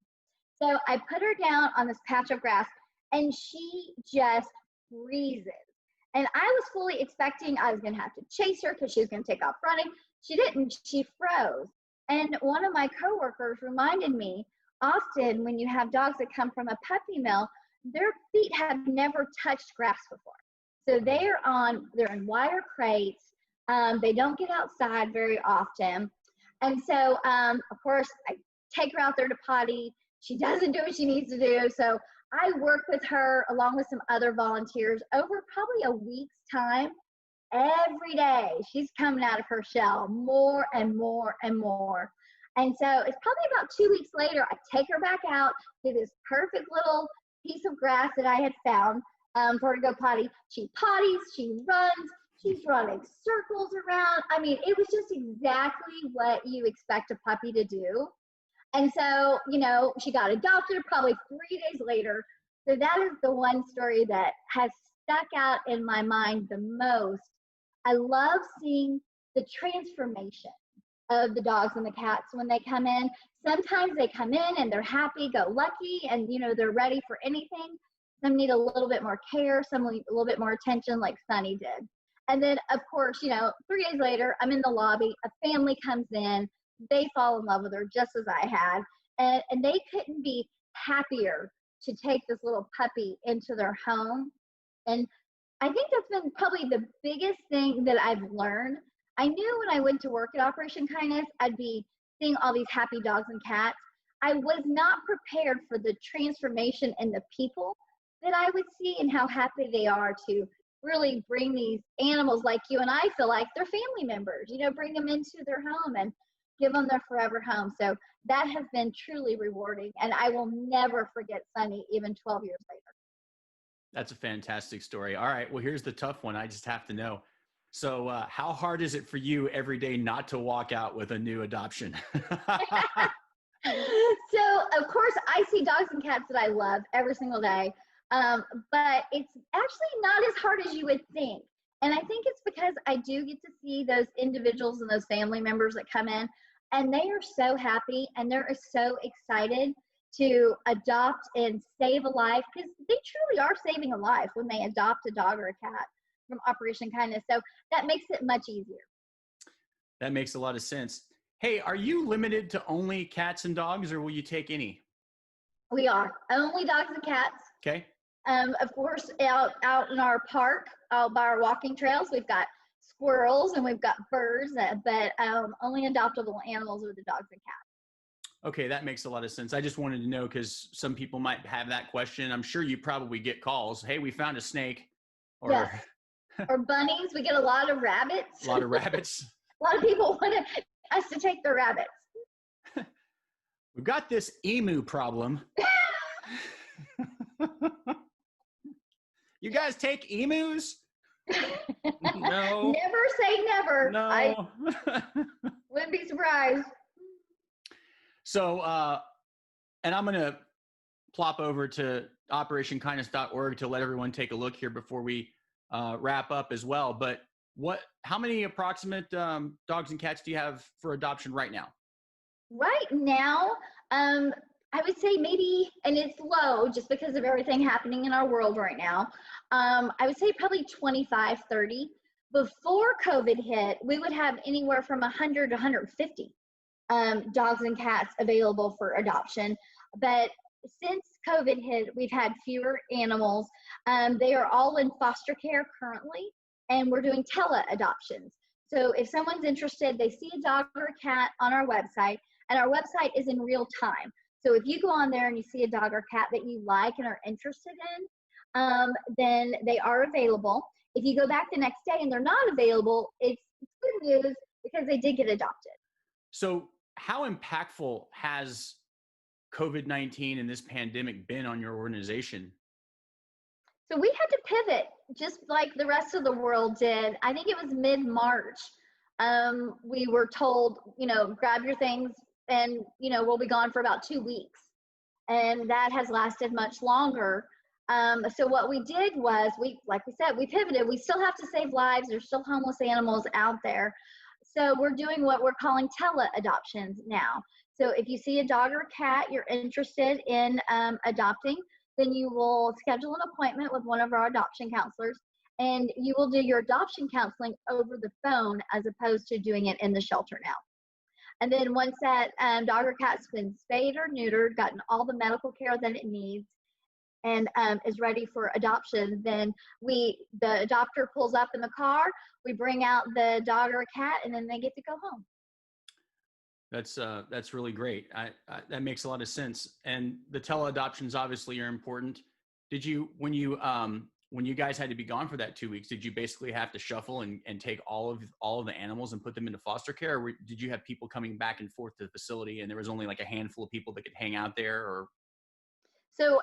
C: So I put her down on this patch of grass, and she just freezes. And I was fully expecting I was gonna have to chase her because she was gonna take off running. She didn't, she froze. And one of my coworkers reminded me, often when you have dogs that come from a puppy mill, their feet have never touched grass before. So they're in wire crates. They don't get outside very often. And so, of course, I take her out there to potty. She doesn't do what she needs to do. So I work with her along with some other volunteers over probably a week's time. Every day, she's coming out of her shell more and more and more. And so it's probably about 2 weeks later, I take her back out to this perfect little piece of grass that I had found for her to go potty. She potties, she runs, she's running circles around. I mean, it was just exactly what you expect a puppy to do. And so, she got adopted probably 3 days later. So that is the one story that has stuck out in my mind the most. I love seeing the transformation of the dogs and the cats when they come in. Sometimes they come in and they're happy, go lucky, and they're ready for anything. Some need a little bit more care, some need a little bit more attention, like Sunny did. And then, of course, 3 days later, I'm in the lobby, a family comes in, they fall in love with her just as I had, and they couldn't be happier to take this little puppy into their home. And I think that's been probably the biggest thing that I've learned. I knew when I went to work at Operation Kindness, I'd be seeing all these happy dogs and cats. I was not prepared for the transformation in the people that I would see and how happy they are to really bring these animals like you and I feel like they're family members, bring them into their home and give them their forever home. So that has been truly rewarding, and I will never forget Sunny even 12 years later.
B: That's a fantastic story. All right, well, here's the tough one. I just have to know. So how hard is it for you every day not to walk out with a new adoption?
C: So, of course, I see dogs and cats that I love every single day, but it's actually not as hard as you would think. And I think it's because I do get to see those individuals and those family members that come in, and they are so happy and they're so excited to adopt and save a life, because they truly are saving a life when they adopt a dog or a cat from Operation Kindness. So that makes it much easier.
B: That makes a lot of sense. Hey, are you limited to only cats and dogs, or will you take any?
C: We are only dogs and cats.
B: Okay.
C: Of course, out in our park, out by our walking trails, we've got squirrels and we've got birds, but only adoptable animals are the dogs and cats.
B: Okay, that makes a lot of sense. I just wanted to know because some people might have that question. I'm sure you probably get calls. Hey, we found a snake. Or,
C: yes. Or bunnies. We get a lot of rabbits.
B: A lot of rabbits.
C: A lot of people want us to take their rabbits.
B: We've got this emu problem. You guys take emus? No.
C: Never say never.
B: No.
C: I wouldn't be surprised.
B: So, and I'm going to plop over to operationkindness.org to let everyone take a look here before we wrap up as well. But how many approximate dogs and cats do you have for adoption right now?
C: Right now, I would say maybe, and it's low just because of everything happening in our world right now. I would say probably 25, 30. Before COVID hit, we would have anywhere from 100 to 150 dogs and cats available for adoption. But since COVID hit, we've had fewer animals. They are all in foster care currently, and we're doing tele-adoptions. So if someone's interested, they see a dog or a cat on our website, and our website is in real time. So if you go on there and you see a dog or cat that you like and are interested in, then they are available. If you go back the next day and they're not available, it's good news because they did get adopted.
B: So how impactful has COVID-19 and this pandemic been on your organization?
C: So we had to pivot just like the rest of the world did. I think it was mid-March. We were told, grab your things and, we'll be gone for about 2 weeks. And that has lasted much longer. So what we did was, like we said, we pivoted. We still have to save lives. There's still homeless animals out there. So we're doing what we're calling tele-adoptions now. So if you see a dog or a cat you're interested in adopting, then you will schedule an appointment with one of our adoption counselors, and you will do your adoption counseling over the phone as opposed to doing it in the shelter now. And then once that dog or cat's been spayed or neutered, gotten all the medical care that it needs, and is ready for adoption, then the adopter pulls up in the car, we bring out the dog or cat, and then they get to go home.
B: That's really great. That makes a lot of sense. And the tele-adoptions obviously are important. Did you, when you guys had to be gone for that 2 weeks, did you basically have to shuffle and take all of the animals and put them into foster care? Or did you have people coming back and forth to the facility and there was only like a handful of people that could hang out there? Or
C: so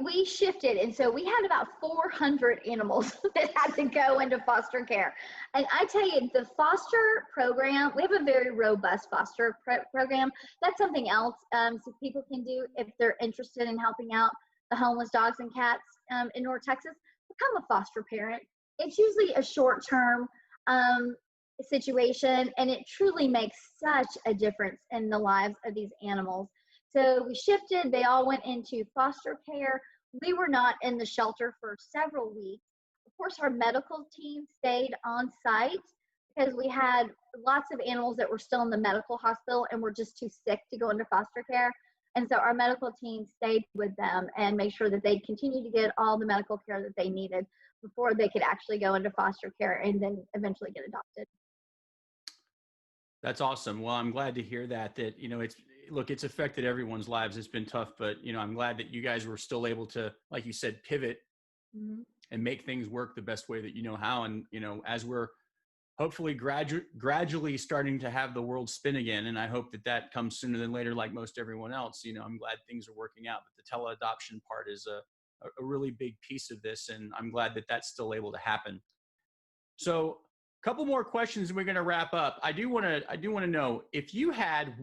C: we shifted, and so we had about 400 animals that had to go into foster care. And I tell you, the foster program, we have a very robust foster program. That's something else so people can do if they're interested in helping out the homeless dogs and cats in North Texas. Become a foster parent. It's usually a short term. situation, and it truly makes such a difference in the lives of these animals. So we shifted, they all went into foster care. We were not in the shelter for several weeks. Of course, our medical team stayed on site because we had lots of animals that were still in the medical hospital and were just too sick to go into foster care. And so our medical team stayed with them and made sure that they continued to get all the medical care that they needed before they could actually go into foster care and then eventually get adopted.
B: That's awesome. Well, I'm glad to hear that, it's affected everyone's lives. It's been tough, but, I'm glad that you guys were still able to, like you said, pivot
C: Mhm.
B: and make things work the best way that you know how. And, as we're hopefully gradually starting to have the world spin again, and I hope that comes sooner than later, like most everyone else, I'm glad things are working out. But the tele-adoption part is a really big piece of this, and I'm glad that that's still able to happen. So, a couple more questions and we're going to wrap up. I do want to know if you had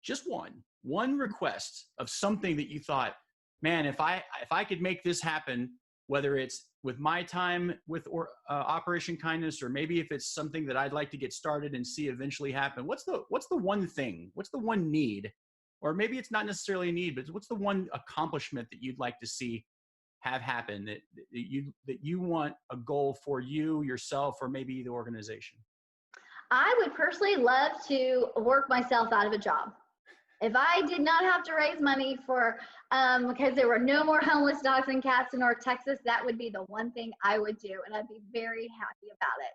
B: just one request of something that you thought, man, if I could make this happen, whether it's with my time with Operation Kindness, or maybe if it's something that I'd like to get started and see eventually happen, what's the one thing, what's the one need, or maybe it's not necessarily a need, but what's the one accomplishment that you'd like to see have happen, that you want a goal for you, yourself, or maybe the organization?
C: I would personally love to work myself out of a job. If I did not have to raise money for, because there were no more homeless dogs and cats in North Texas, that would be the one thing I would do, and I'd be very happy about it.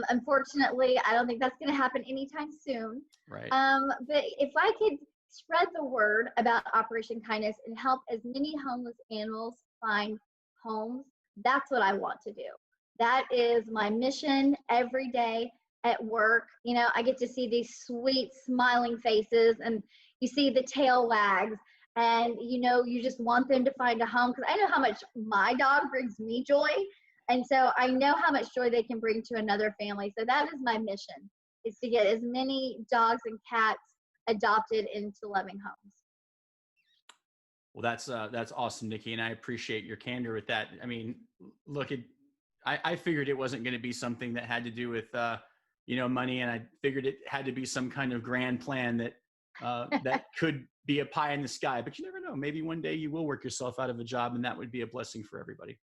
C: Unfortunately, I don't think that's going to happen anytime soon.
B: Right.
C: But if I could spread the word about Operation Kindness and help as many homeless animals find homes, that's what I want to do. That is my mission every day at work. I get to see these sweet smiling faces, and you see the tail wags, and you just want them to find a home, because I know how much my dog brings me joy, and so I know how much joy they can bring to another family. So that is my mission, is to get as many dogs and cats adopted into loving homes.
B: Well, that's awesome, Nikki, and I appreciate your candor with that. I mean, look, I figured it wasn't going to be something that had to do with money, and I figured it had to be some kind of grand plan that that could be a pie in the sky. But you never know. Maybe one day you will work yourself out of a job, and that would be a blessing for everybody.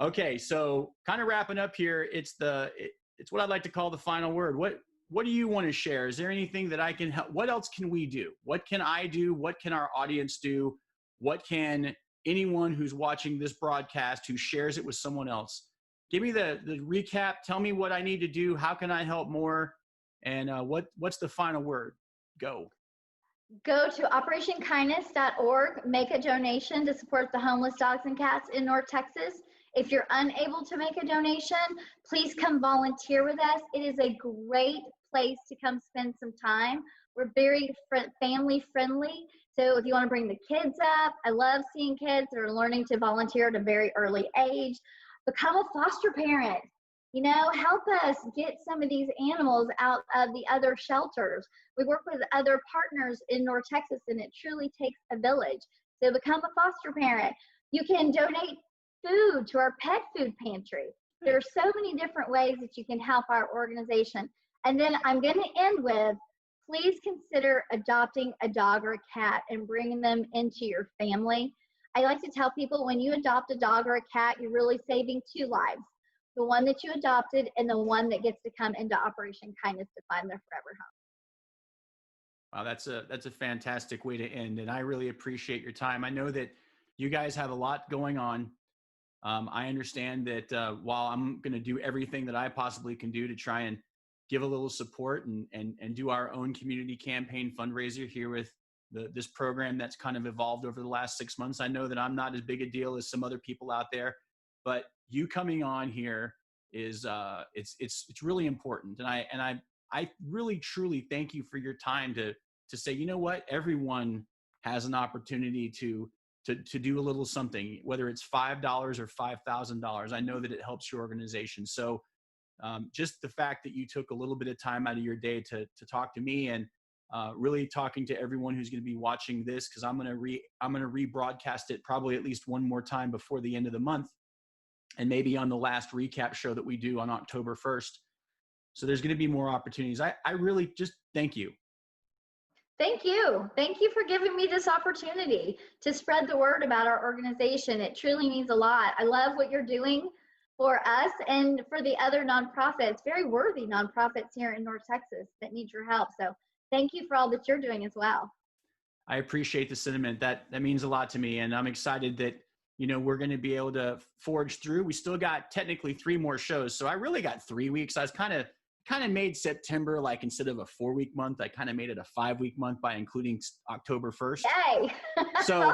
B: Okay, so kind of wrapping up here, it's what I'd like to call the final word. What do you want to share? Is there anything that I can help? What else can we do? What can I do? What can our audience do? What can anyone who's watching this broadcast, who shares it with someone else? Give me the recap. Tell me what I need to do. How can I help more? And what's the final word? Go.
C: Go to operationkindness.org, make a donation to support the homeless dogs and cats in North Texas. If you're unable to make a donation, please come volunteer with us. It is a great place to come spend some time. We're very family friendly. So if you want to bring the kids up, I love seeing kids that are learning to volunteer at a very early age. Become a foster parent. Help us get some of these animals out of the other shelters. We work with other partners in North Texas, and it truly takes a village. So become a foster parent. You can donate food to our pet food pantry. There are so many different ways that you can help our organization. And then I'm going to end with, please consider adopting a dog or a cat and bringing them into your family. I like to tell people, when you adopt a dog or a cat, you're really saving two lives. The one that you adopted and the one that gets to come into Operation Kindness to find their forever home.
B: Wow, that's a fantastic way to end, and I really appreciate your time. I know that you guys have a lot going on. I understand that while I'm going to do everything that I possibly can do to try and give a little support and do our own community campaign fundraiser here with this program that's kind of evolved over the last 6 months. I know that I'm not as big a deal as some other people out there, but you coming on here is it's really important, and I really truly thank you for your time to say, you know what, everyone has an opportunity to do a little something, whether it's $5 or $5,000. I know that it helps your organization. So just the fact that you took a little bit of time out of your day to talk to me, and really talking to everyone who's going to be watching this, because I'm going to rebroadcast it probably at least one more time before the end of the month, and maybe on the last recap show that we do on October 1st. So there's going to be more opportunities. I really just thank you.
C: Thank you. Thank you for giving me this opportunity to spread the word about our organization. It truly means a lot. I love what you're doing for us and for the other nonprofits, very worthy nonprofits here in North Texas that need your help. So thank you for all that you're doing as well.
B: I appreciate the sentiment. That means a lot to me. And I'm excited that, you know, we're going to be able to forge through. We still got technically 3 more shows. So I really got 3 weeks. I was kind of made September, like instead of a 4-week month, I kind of made it a 5-week month by including October 1st.
C: Yay.
B: So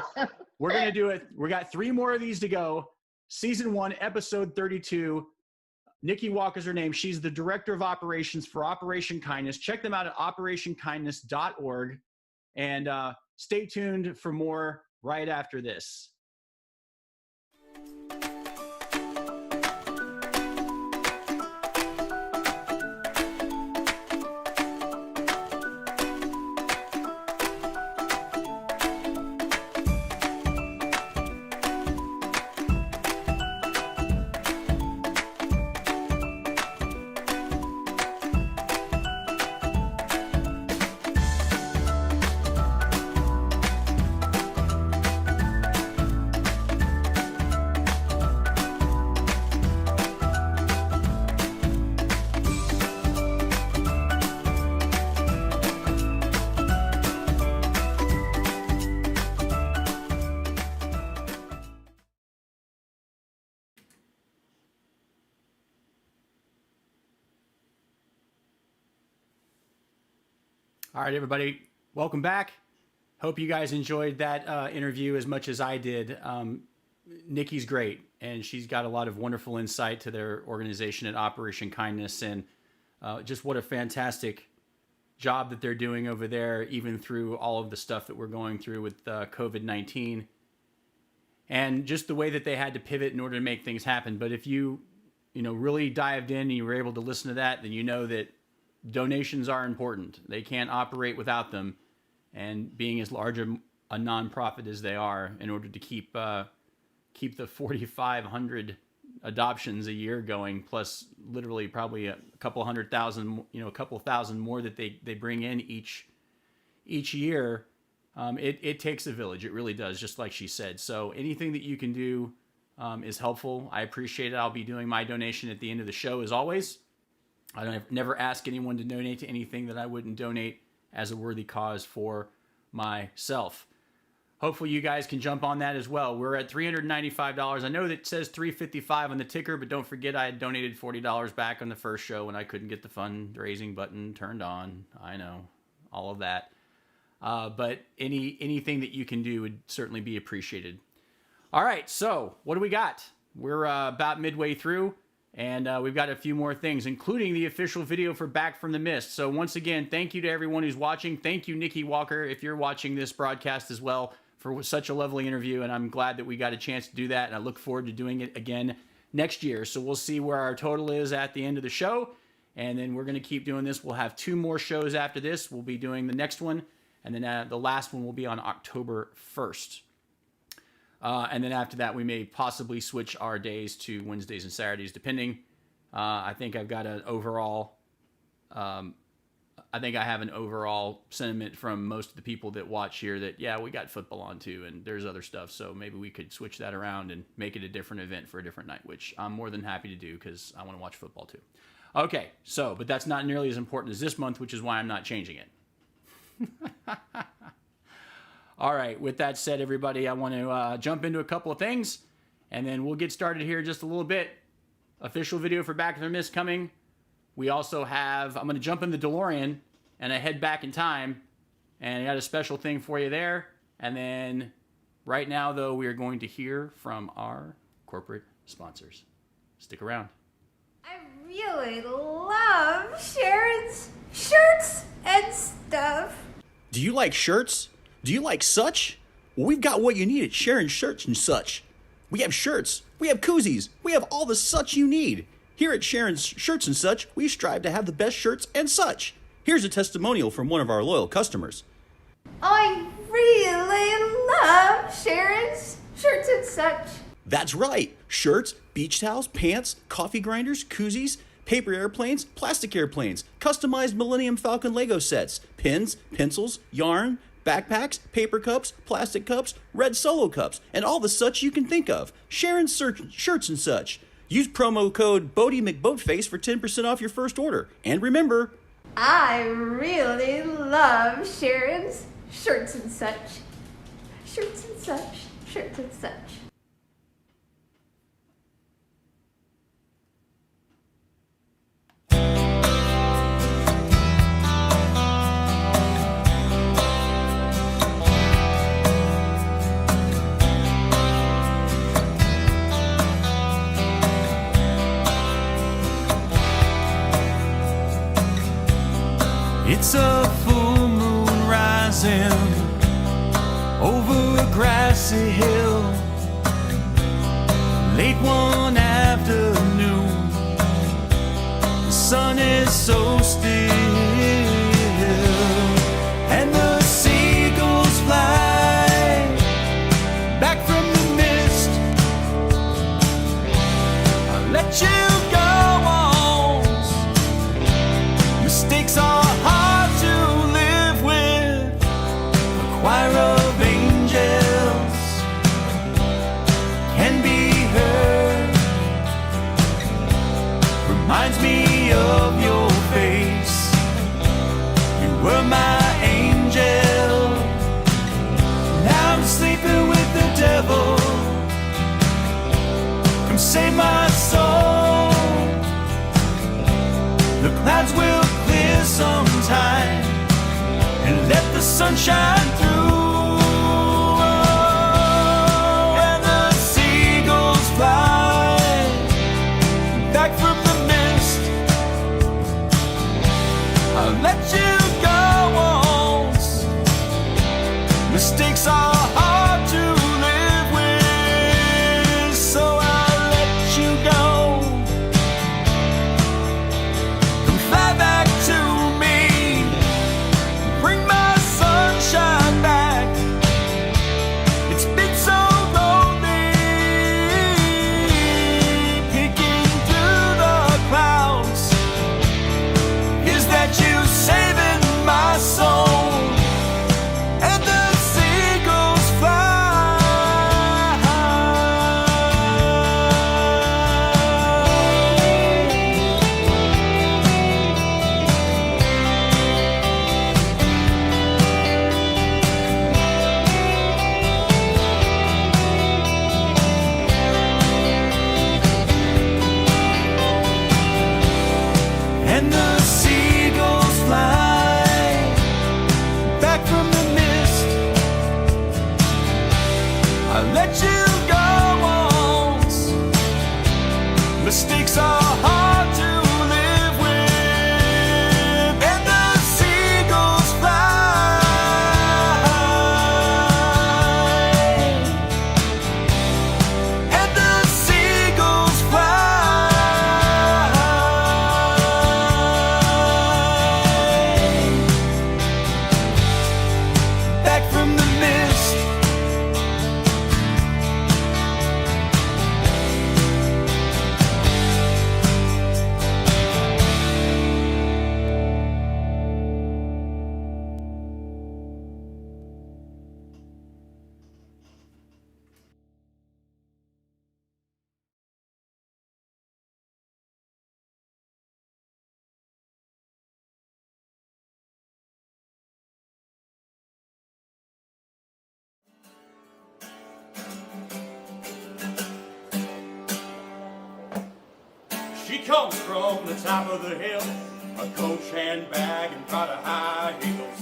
B: we're going to do it. We got 3 more of these to go. Season 1, episode 32. Nikki Walker's her name. She's the director of operations for Operation Kindness. Check them out at operationkindness.org. And stay tuned for more right after this. All right, everybody, welcome back. Hope you guys enjoyed that interview as much as I did. Nikki's great, and she's got a lot of wonderful insight to their organization at Operation Kindness, and just what a fantastic job that they're doing over there, even through all of the stuff that we're going through with COVID-19, and just the way that they had to pivot in order to make things happen. But if you really dived in and you were able to listen to that, then you know that donations are important. They can't operate without them. And being as large a nonprofit as they are, in order to keep the 4,500 adoptions a year going, plus literally probably a couple 100,000, a couple thousand more that they bring in each year, it takes a village. It really does, just like she said. So anything that you can do is helpful. I appreciate it. I'll be doing my donation at the end of the show, as always. I never ask anyone to donate to anything that I wouldn't donate as a worthy cause for myself. Hopefully you guys can jump on that as well. We're at $395. I know that it says $355 on the ticker, but don't forget I had donated $40 back on the first show when I couldn't get the fundraising button turned on. I know, all of that. But anything that you can do would certainly be appreciated. All right, so what do we got? We're about midway through. And we've got a few more things, including the official video for Back from the Mist. So once again, thank you to everyone who's watching. Thank you, Nikki Walker, if you're watching this broadcast as well, for such a lovely interview. And I'm glad that we got a chance to do that. And I look forward to doing it again next year. So we'll see where our total is at the end of the show. And then we're going to keep doing this. We'll have 2 more shows after this. We'll be doing the next one. And then the last one will be on October 1st. And then after that, we may possibly switch our days to Wednesdays and Saturdays, depending. I think I've got an overall, I have an overall sentiment from most of the people that watch here that, yeah, we got football on too, and there's other stuff. So maybe we could switch that around and make it a different event for a different night, which I'm more than happy to do because I want to watch football too. Okay, so, but that's not nearly as important as this month, which is why I'm not changing it. All right, with that said, everybody, I want to jump into a couple of things, and then we'll get started here in just a little bit. Official video for Back from the Mist coming. We also have, I'm going to jump in the DeLorean, and I head back in time, and I got a special thing for you there. And then right now, though, we are going to hear from our corporate sponsors. Stick around.
D: I really love Sharon's shirts and stuff.
E: Do you like shirts? Do you like such? Well, we've got what you need at Sharon's Shirts and Such. We have shirts, we have koozies, we have all the such you need. Here at Sharon's Shirts and Such, we strive to have the best shirts and such. Here's a testimonial from one of our loyal customers.
D: I really love Sharon's Shirts and Such.
E: That's right. Shirts, beach towels, pants, coffee grinders, koozies, paper airplanes, plastic airplanes, customized Millennium Falcon Lego sets, pins, pencils, yarn, backpacks, paper cups, plastic cups, red solo cups, and all the such you can think of. Sharon's shirts and such. Use promo code BodieMcBoatface for 10% off your first order. And remember,
D: I really love Sharon's shirts and such. Shirts and such. Shirts and such.
A: It's a full moon rising over a grassy hill. Late one afternoon, the sun is so still, and the seagulls fly back from the mist. I'll let you go on. Mistakes are hard to live with. A choir of angels can be heard. Reminds me of your face. You were my angel. Now I'm sleeping with the devil. Come save my soul. The clouds will clear sometime and let the sun shine through. And the seagulls fly back from the mist. I'll let you go once. Mistakes are hard to live with, so I'll let you go. Come fly back to me. Bring my sunshine back. It's been so lonely, peeking through the clouds. Is that you saving my soul? And the seagulls fly. And the seagulls fly back from the mist. I let you go once. Mistakes are hard to live with. And the seagulls fly. And the seagulls fly. Back from the mist.
F: She comes from the top of the hill, a Coach handbag and Prada high heels.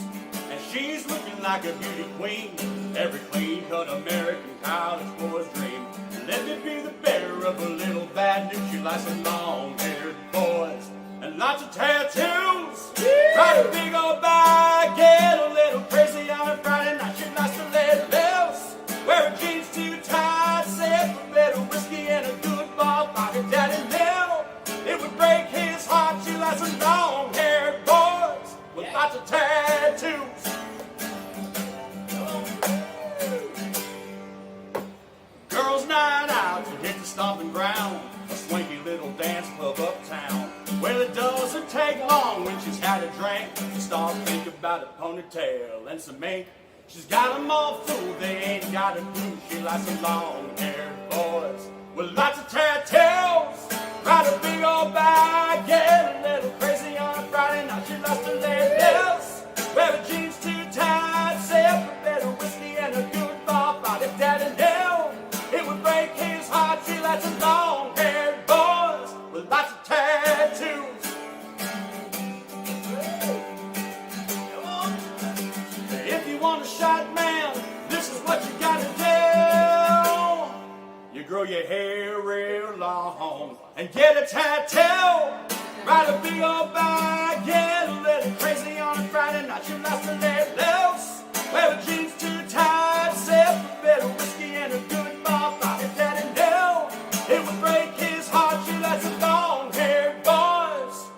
F: And she's looking like a beauty queen, every clean-cut American college boy's dream. Let me be the bearer of a little bad news. She likes some long-haired boys and lots of tattoos. Ride a big old bike, get a little crazy on a Friday night. She likes to let loose, wear her jeans too tight, sip a bit of whiskey and a good ball pocket. Daddy knew it would break his heart. She likes some long-haired boys with lots of tattoos. Girls' night out to hit the stomping ground, a swanky little dance club uptown. doesn't take long when she's had a drink to start thinking about a ponytail and some mink. She's got them all fooled, they ain't got a clue. She likes some long-haired boys with lots of tattoos. Ride a big old bag, get a little crazy on a Friday night. She likes to lay bills, wear her jeans too tight, say up a bit of whiskey and a good bar fight. If Daddy knew, it would break his heart. She likes some long-haired boys with lots of tattoos. If you want a shot, man, this is what you gotta do. You grow your hair real long and get a tattoo. Ride a big old bike, get a little crazy on a Friday night. She likes to let loose, wear her jeans too tight, sip a bit of whiskey and a good bar fight. If Daddy knew, it would break his heart. She likes some long-haired boys,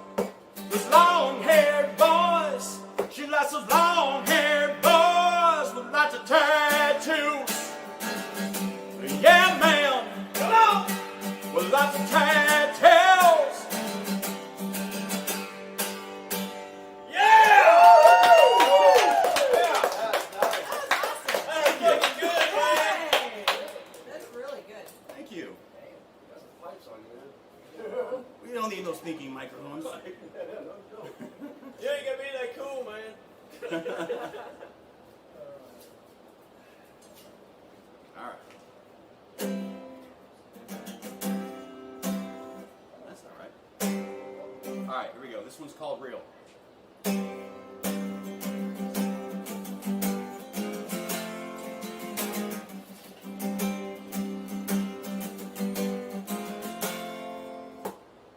F: those long-haired boys. She likes those long-haired boys with lots of tattoos. Yeah, man, come on, with lots of tattoos. Yeah!
G: That's really good.
F: Thank you. We don't need those sneaky microphones.
A: You ain't gonna be that cool, man.
F: All right. That's all right. All right, here we go. This one's called Real.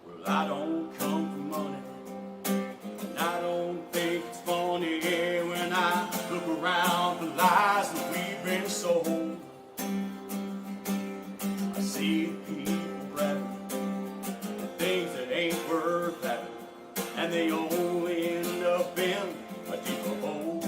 F: Well, I don't come for money, and I don't think it's funny when I look around the lies that we've been sold. I see people grabbing the things that ain't worth having, and they only end up in a deeper hole.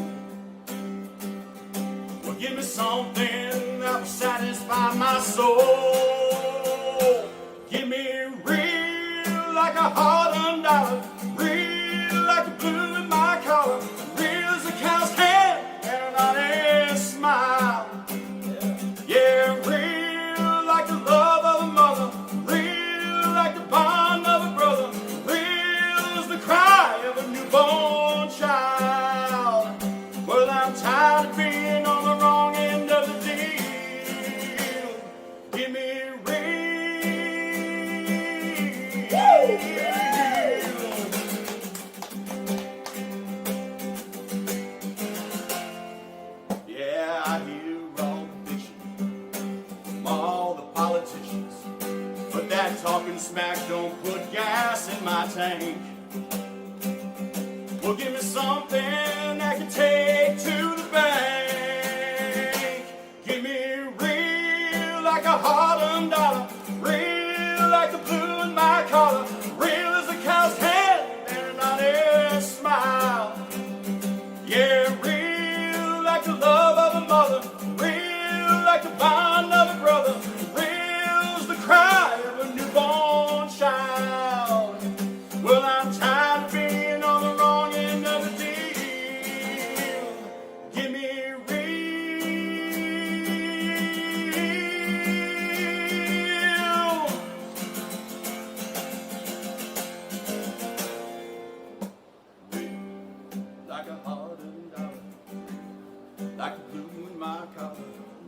F: Well, give me something that will satisfy my soul. Give me real like a hard-earned dollar, real like the blue in my collar, real as a cow's hand and an honest smile. Yeah, real like the love of a mother, real like the bond of a brother, real as the cry of a newborn child. Well, I'm tired of being on the wrong end of the deal. Give me real. Yeah, I hear all the bitching from all the politicians, but that talking smack don't put gas in my tank. Well, give me something I can take to the bank. Give me real like a hard-earned dollar, real like the blue in my collar, real as a cow's head and an honest smile. Yeah, real like the love of a mother, real like the bond of a brother, real as the cry of a newborn child. Well, I'm tired of being on the wrong end of the deal. Give me real. Real like a hardened dollar, like the blue in my collar,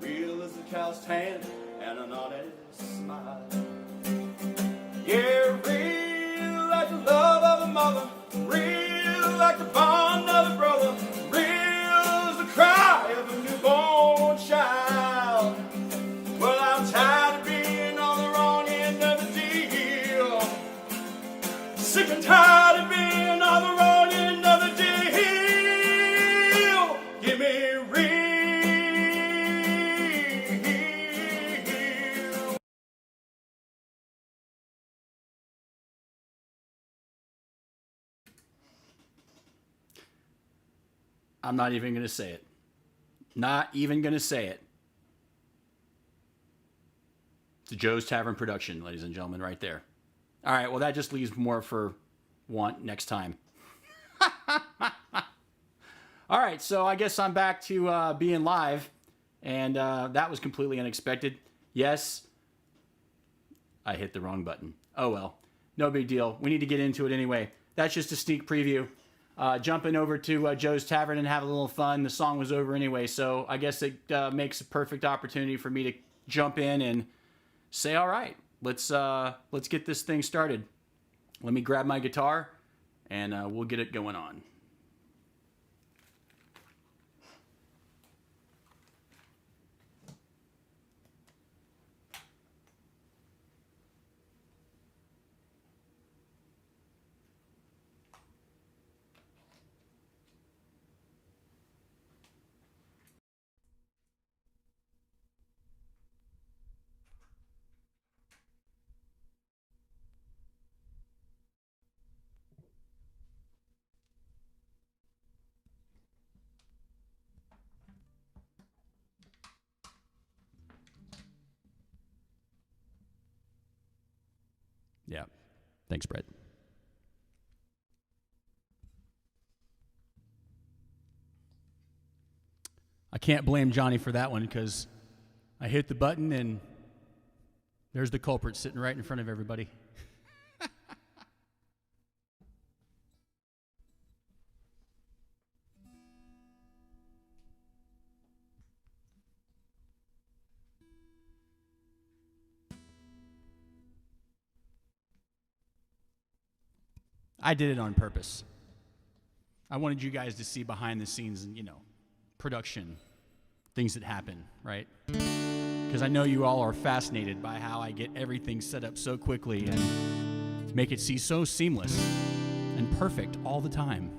F: real as a cow's tan and an honest smile. Yeah, real like the love of a mother, real like the bond of a brother, real as the cry of a newborn child. Well, I'm tired of being on the wrong end of the deal. Sick and tired of being on the wrong end of the deal. Give me real.
B: I'm not even going to say it. Not even going to say it. It's a Joe's Tavern production, ladies and gentlemen, right there. All right, well, that just leaves more for want next time. All right, so I guess I'm back to being live, and that was completely unexpected. Yes, I hit the wrong button. Oh well, no big deal. We need to get into it anyway. That's just a sneak preview. Jumping over to Joe's Tavern and have a little fun. The song was over anyway, so I guess it makes a perfect opportunity for me to jump in and say, all right, let's get this thing started. Let me grab my guitar, and we'll get it going on. Yeah. Thanks, Brett. I can't blame Johnny for that one because I hit the button and there's the culprit sitting right in front of everybody. I did it on purpose. I wanted you guys to see behind the scenes and, production, things that happen, right? Because I know you all are fascinated by how I get everything set up so quickly and make it seem so seamless and perfect all the time.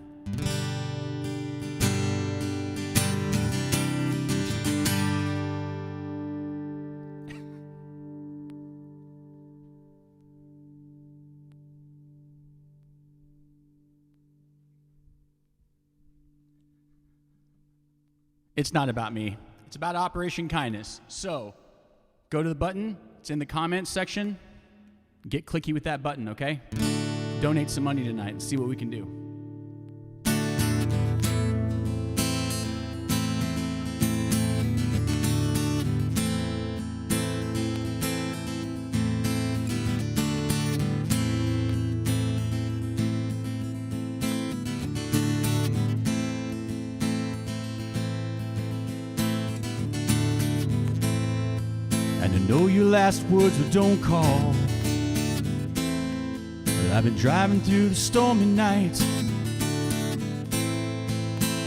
B: It's not about me. It's about Operation Kindness. So, go to the button. It's in the comments section. Get clicky with that button, okay? Donate some money tonight and see what we can do. And I know your last words were don't call, but I've been driving through the stormy nights,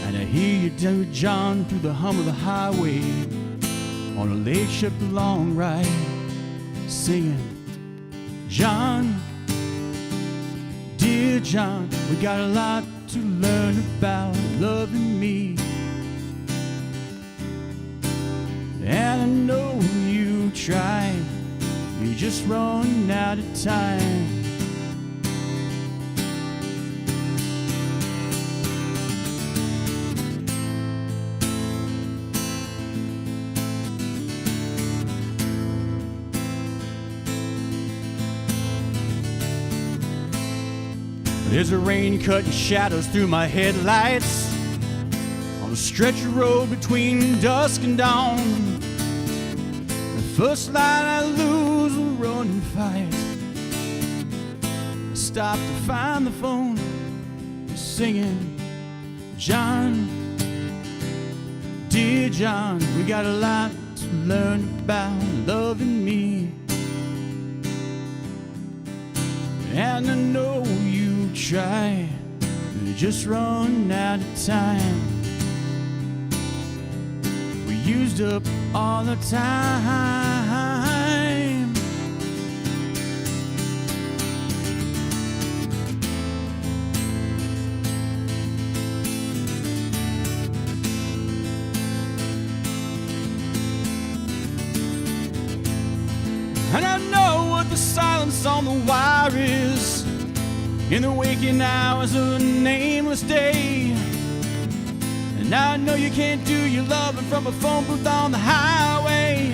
B: and I hear you do John through the hum of the highway on a late trip, a long ride, singing, John, dear John, we got a lot to learn about loving me. And I know you try, you just run out of time. There's a rain cutting shadows through my headlights on a stretch of road between dusk and dawn. The first light I lose will run and fight. I stop to find the phone, singing, John, dear John, we got a lot to learn about loving me. And I know you try, you just run out of time. We used up all the time. And I know what the silence on the wire is in the waking hours of a nameless day. And I know you can't do your loving from a phone booth on the highway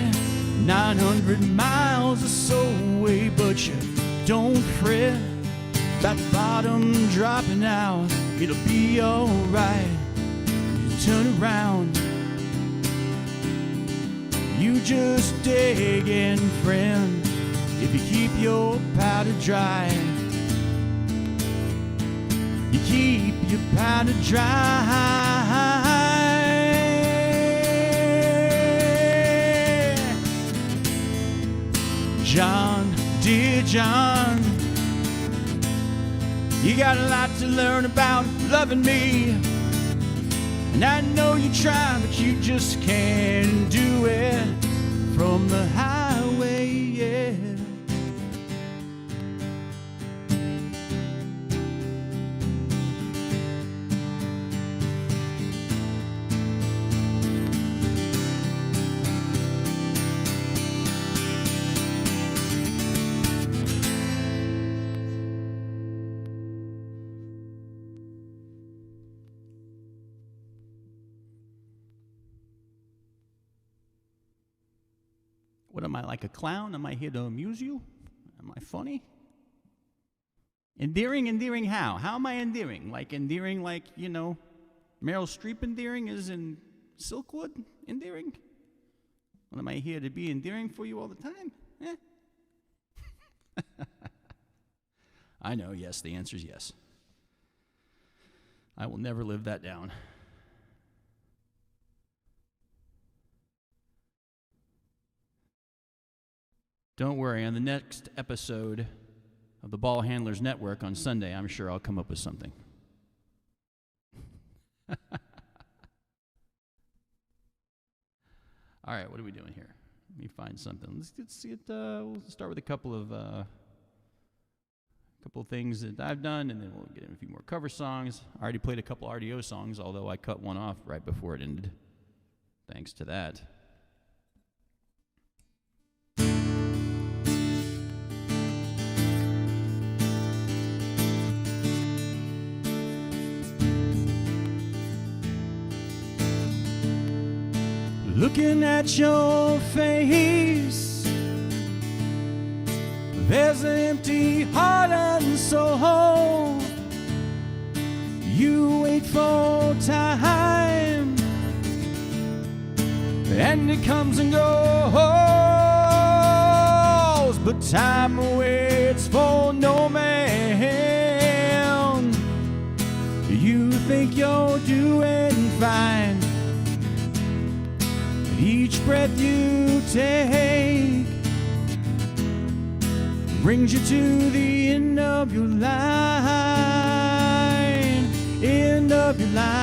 B: 900 miles or so away, but you don't fret,
A: that bottom dropping out, it'll be alright. You turn around, you just dig in, friend, if you keep your powder dry. You keep your powder dry. John, dear John, you got a lot to learn about loving me. And I know you try, but you just can't do it from the highway, yeah. What am I, like a clown? Am I here to amuse you? Am I funny? Endearing how? How am I endearing? Like endearing like, you know, Meryl Streep endearing is in Silkwood endearing? What am I here to be endearing for you all the time? Eh? I know, yes, the answer is yes. I will never live that down. Don't worry, on the next episode of the Ball Handlers Network on Sunday, I'm sure I'll come up with something. All right, what are we doing here? Let me find something. Let's see it. We'll start with a couple of things that I've done, and then we'll get in a few more cover songs. I already played a couple RDO songs, although I cut one off right before it ended. Thanks to that. Looking at your face, there's an empty heart and soul. You wait for time, and it comes and goes, but time waits for no man. You think you're doing fine, each breath you take brings you to the end of your line, end of your line.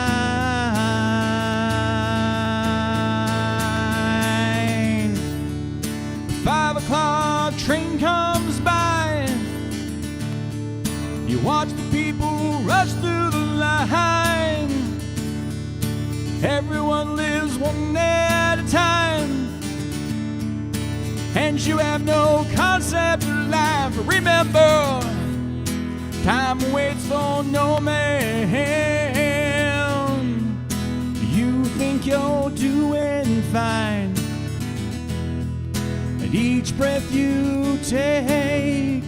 A: 5 o'clock train comes by, you watch the people rush through the line. Everyone lives one at a time, and you have no concept of life. Remember, time waits for no man. You think you're doing fine, and each breath you take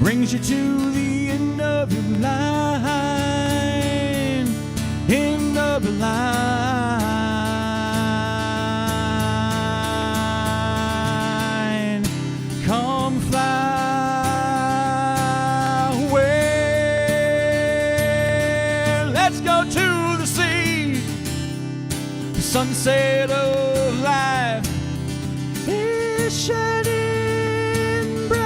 A: brings you to the end of your line, end of your line. Come fly away, let's go to the sea. The sunset of life is shining bright.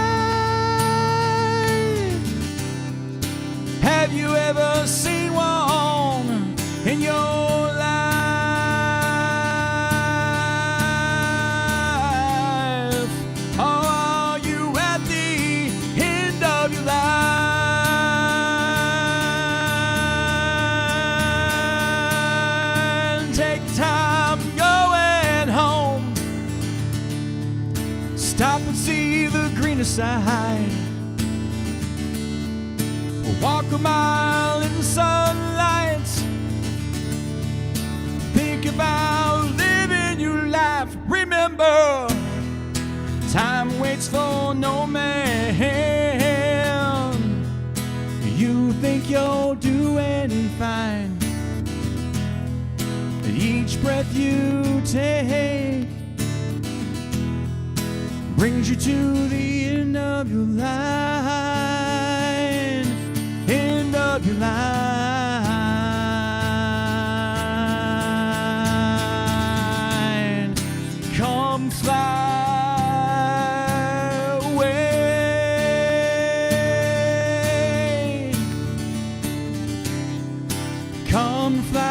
A: Have you ever seen one in your life? Or are you at the end of your line? Take time going home, stop and see the greener side. Walk a mile in the sunlight, think about living your life. Remember, time waits for no man. you're doing fine. Each breath you take brings you to the end of your line, end of your line. Come fly away. Come fly.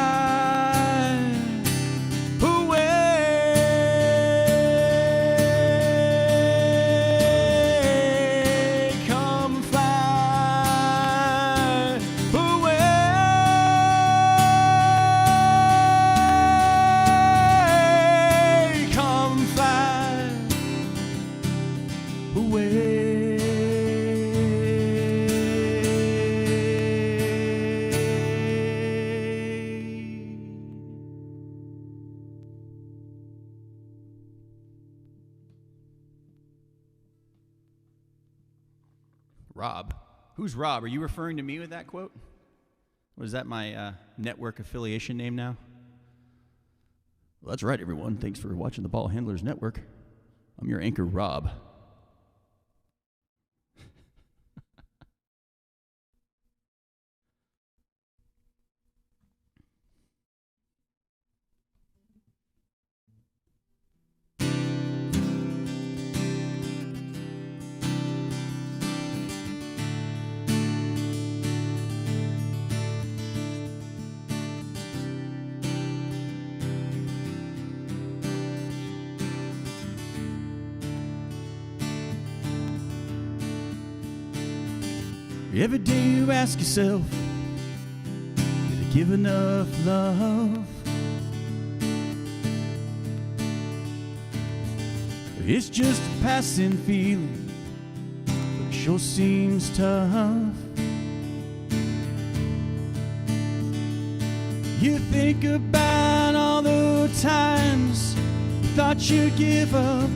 B: Rob? Who's Rob? Are you referring to me with that quote? Was that my network affiliation name now? Well, that's right, everyone. Thanks for watching the Ball Handlers Network. I'm your anchor, Rob.
A: Every day you ask yourself, did I give enough love? It's just a passing feeling, but it sure seems tough. You think about all the times you thought you'd give up.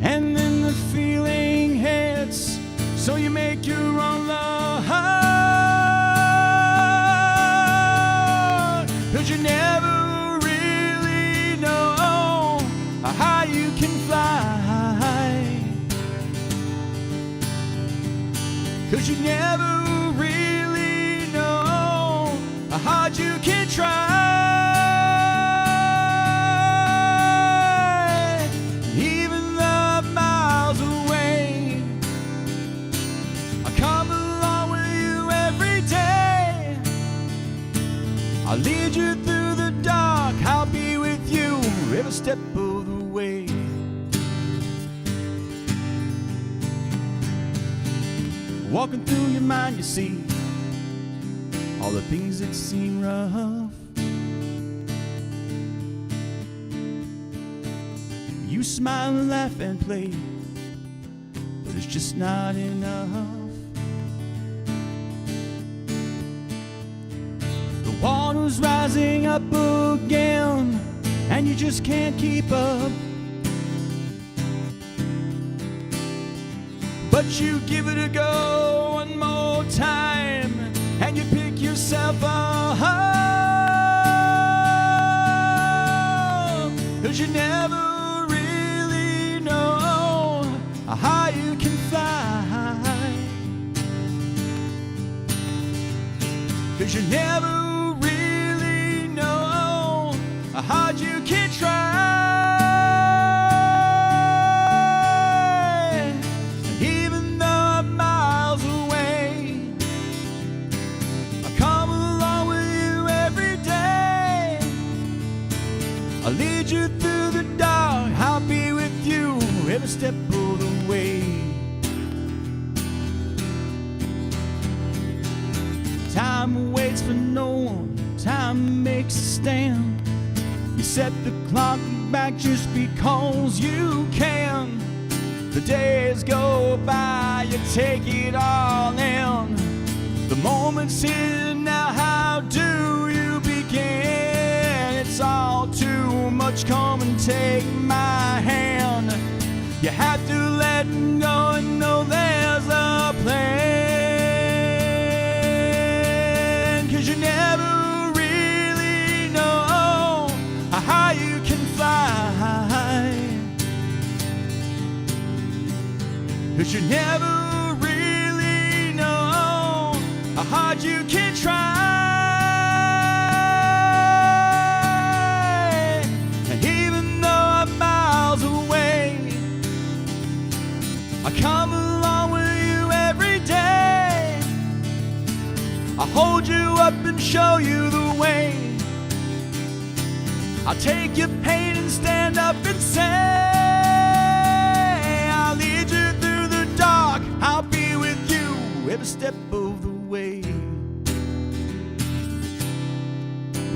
A: And then the feeling hits, so you make your own love. 'Cause you never really know how you can fly. 'Cause you never really know how hard you can try. I'll lead you through the dark, I'll be with you every step of the way. Walking through your mind, you see all the things that seem rough. You smile and laugh and play, but it's just not enough. Water's rising up again, and you just can't keep up. But you give it a go one more time, and you pick yourself up. 'Cause you never really know how you can fly. 'Cause you never how hard you can try. Even though I'm miles away, I come along with you every day. I'll lead you through the dark, I'll be with you every step of the way. Time waits for no one, time makes a stand. You set the clock back just because you can. The days go by, you take it all in. The moment's here now, how do you begin? It's all too much, come and take my hand. You have to let go and know but you never really know how hard you can try. And even though I'm miles away, I come along with you every day. I hold you up and show you the way. I'll take your pain and stand up and say, I'll lead you through the dark. I'll be with you every step of the way.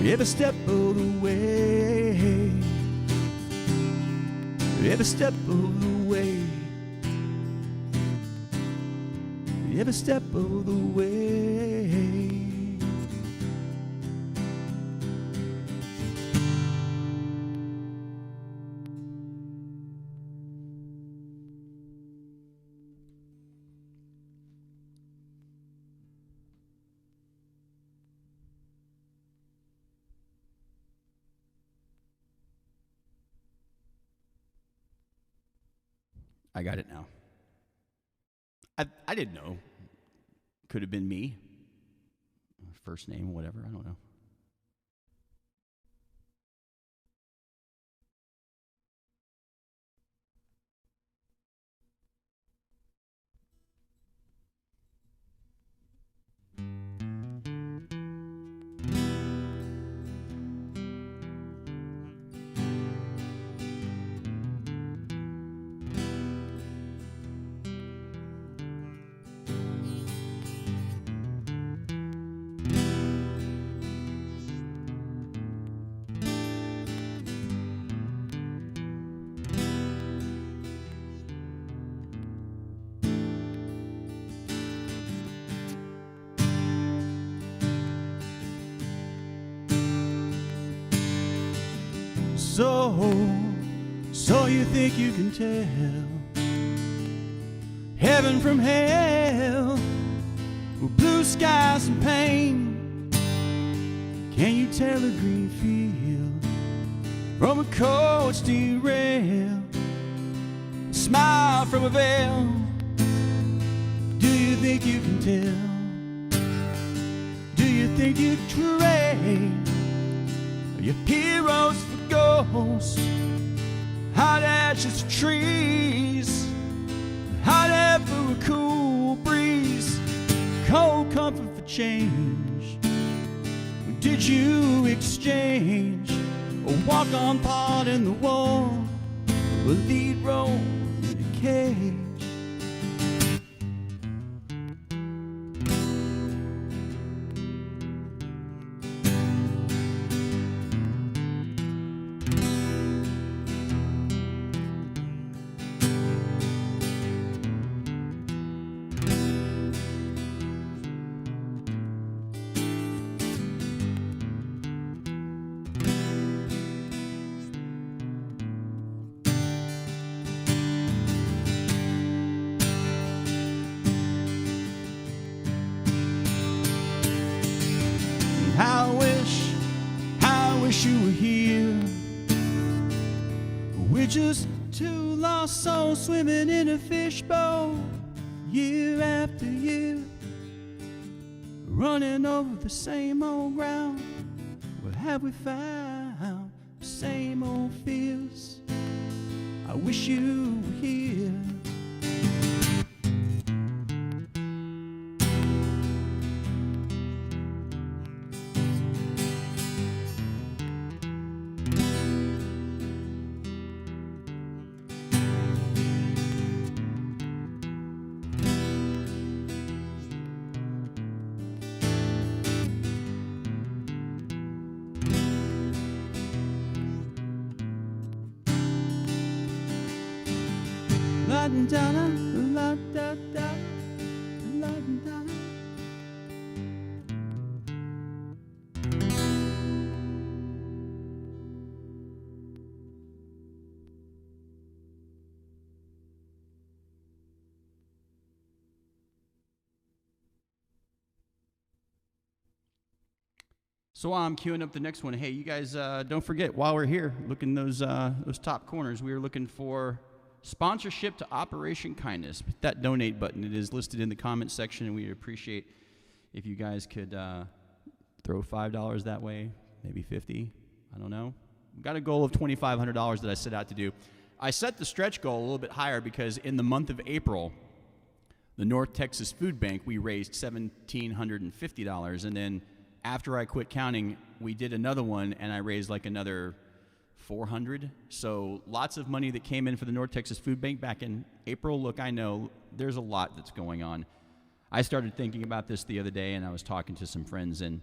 A: Every step of the way. Every step of the way. Every step of the way.
B: I got it now. I didn't know. Could have been me. First name, whatever, I don't know.
A: So you think you can tell heaven from hell, with blue skies and pain? Can you tell a green field from a cold steel rail? A smile from a veil. Do you think you can tell? Do you think you trade your heroes for ghosts, hot ashes for trees, hot air for a cool breeze, cold comfort for change? Did you exchange a walk-on part in the war, a lead role in a cage? I wish you were here. We're just two lost souls swimming in a fishbowl, year after year, running over the same old ground. What have we found? The same old fears. I wish you were here. La da da, la da da, la da.
B: So while I'm queuing up the next one, hey, you guys, don't forget, while we're here, look in those top corners. We are looking for sponsorship to Operation Kindness. Hit that donate button. It is listed in the comment section, and we'd appreciate if you guys could throw $5 that way, maybe $50. I don't know. We've got a goal of $2,500 that I set out to do. I set the stretch goal a little bit higher because in the month of April, the North Texas Food Bank, we raised $1,750, and then after I quit counting, we did another one, and I raised like another $400. So lots of money that came in for the North Texas Food Bank back in April. Look, I know there's a lot that's going on. I started thinking about this the other day, and I was talking to some friends, and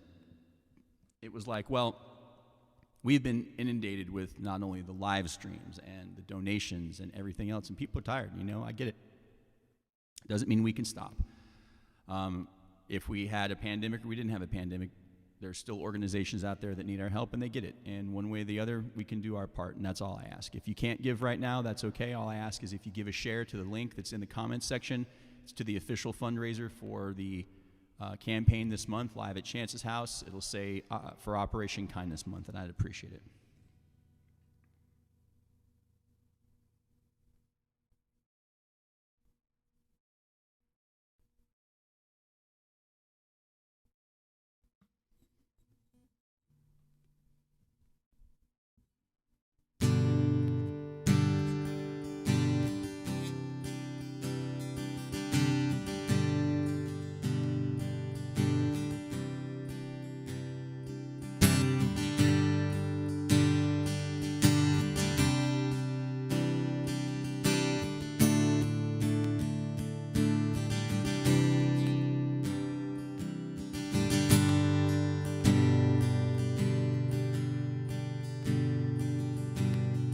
B: it was like, well, we've been inundated with not only the live streams and the donations and everything else, and people are tired. I get it. Doesn't mean we can stop. If we had a pandemic or we didn't have a pandemic, there's still organizations out there that need our help, and they get it. And one way or the other, we can do our part, and that's all I ask. If you can't give right now, that's okay. All I ask is if you give a share to the link that's in the comments section. It's to the official fundraiser for the campaign this month, live at Chance's house. It'll say for Operation Kindness Month, and I'd appreciate it.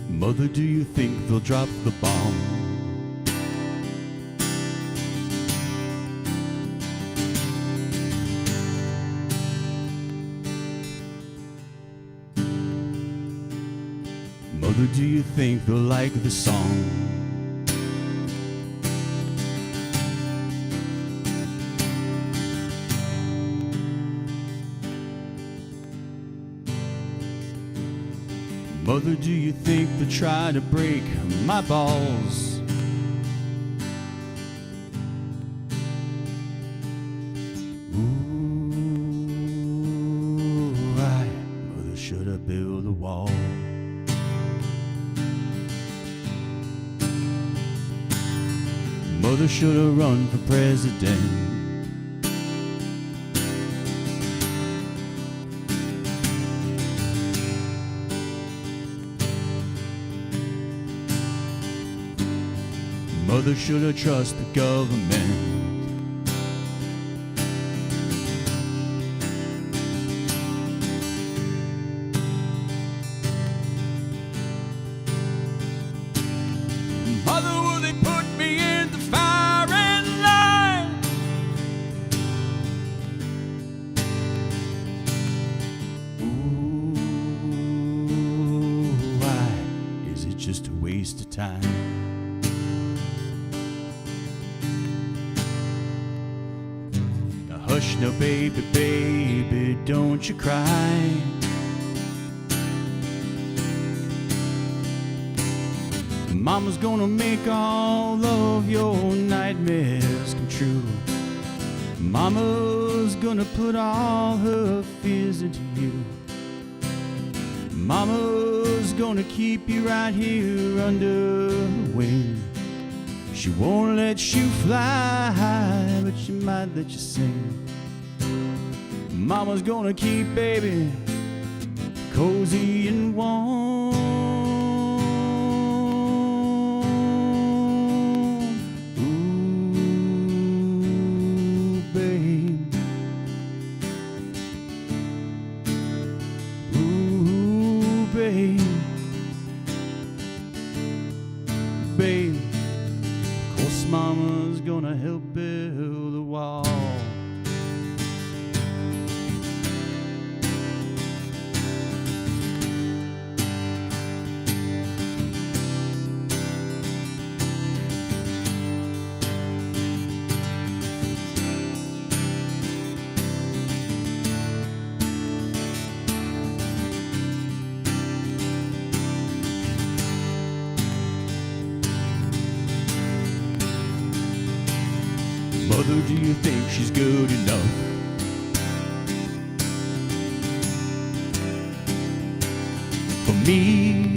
B: Mother, do you think they'll drop the bomb? Mother, do you think they'll like the song? Mother, do you think they'll try to break my balls? Ooh, Mother, should I build a wall? Mother, should I run for president? Mother, should I trust the government? Mother, will they put me in the firing line? Ooh, why is it just a waste of time? Hush, no, baby, baby, don't you cry. Mama's gonna make all of your nightmares come true. Mama's gonna put all her fears into you. Mama's gonna keep you right here under her wing. She won't let you fly high, but she might let you sing. Mama's gonna keep baby cozy and warm. Ooh, babe. Ooh, babe. Babe. Course, Mama's gonna help build a wall.
E: Mother, do you think she's good enough? For me.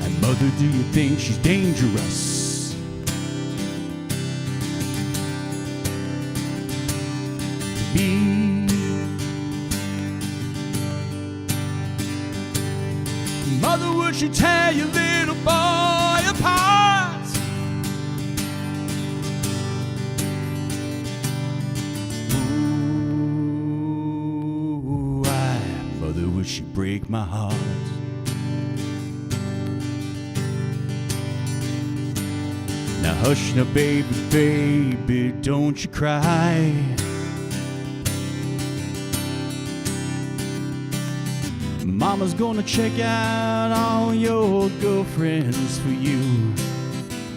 E: And mother, do you think she's dangerous? To me. Mother, would she tear your little boy apart? Ooh, why, mother, would she break my heart? Now hush now, baby, baby, don't you cry. Mama's gonna check out all your girlfriends for you.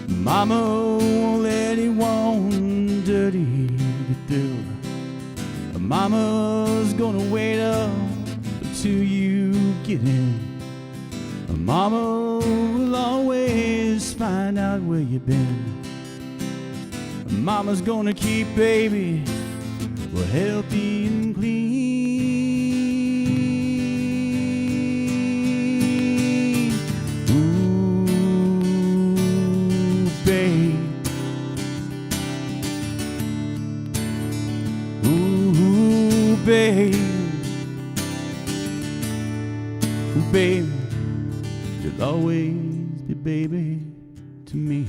E: Mama won't let anyone dirty you through. Mama's gonna wait up until you get in. Mama will always find out where you've been. Mama's gonna keep baby well healthy and clean. Babe, baby, you'll always be baby to me.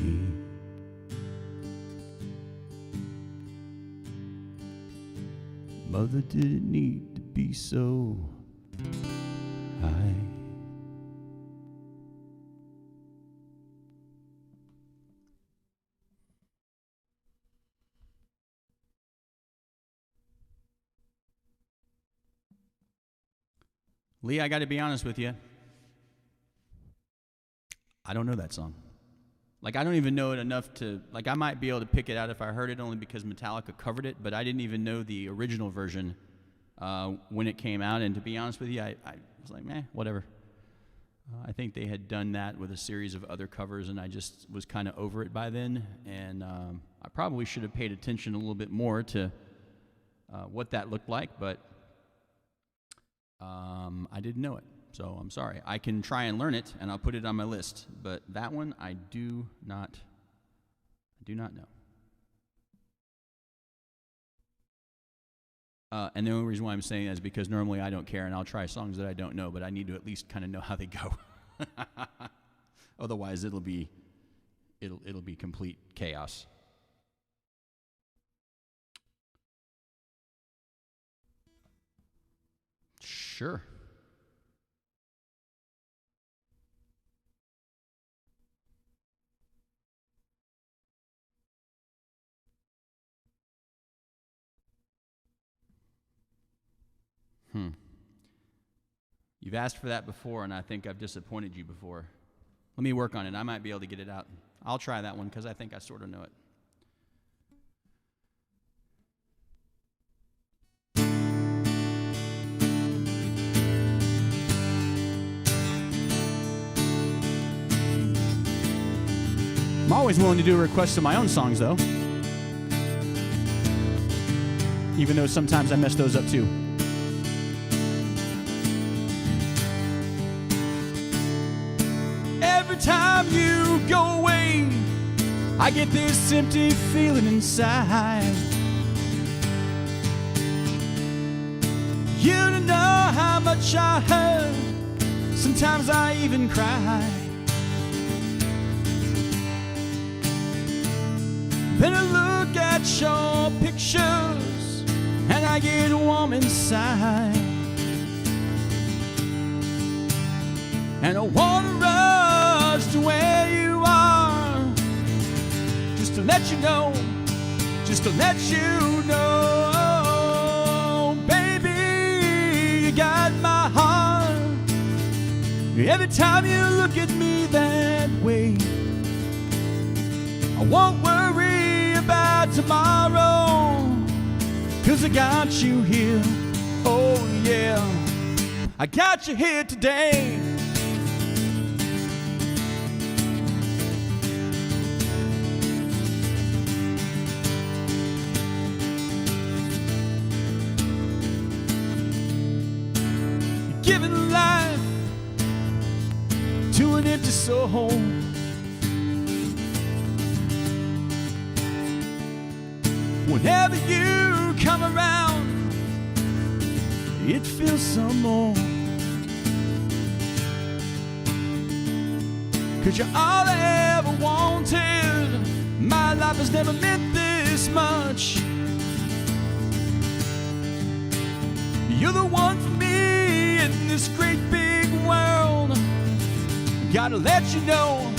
E: Mother, did it need to be so high? Lee, I got to be honest with you. I don't know that song. Like, I don't even know it enough to, like, I might be able to pick it out if I heard it only because Metallica covered it, but I didn't even know the original version when it came out. And to be honest with you, I was like, meh, whatever. I think they had done that with a series of other covers, and I just was kind of over it by then. And I probably should have paid attention a little bit more to what that looked like, but I didn't know it, so I'm sorry. I can try and learn it, and I'll put it on my list. But that one, I do not know. And the only reason why I'm saying that is because normally I don't care, and I'll try songs that I don't know, but I need to at least kind of know how they go. Otherwise, it'll be complete chaos. Sure. You've asked for that before, and I think I've disappointed you before. Let me work on it. I might be able to get it out. I'll try that one because I think I sort of know it. I'm always willing to do requests of my own songs, though. Even though sometimes I mess those up, too. Every time you go away, I get this empty feeling inside. You don't know how much I hurt. Sometimes I even cry. Then I look at your pictures and I get warm inside. And I wanna rush to where you are, just to let you know, just to let you know, baby, you got my heart. Every time you look at me that way, I won't worry about tomorrow, 'cause I got you here, oh yeah, I got you here today.
A: giving life to an empty soul. Whenever you come around, it feels some more. 'Cause you're all I ever wanted. My life has never meant this much. You're the one for me in this great big world. Gotta let you know,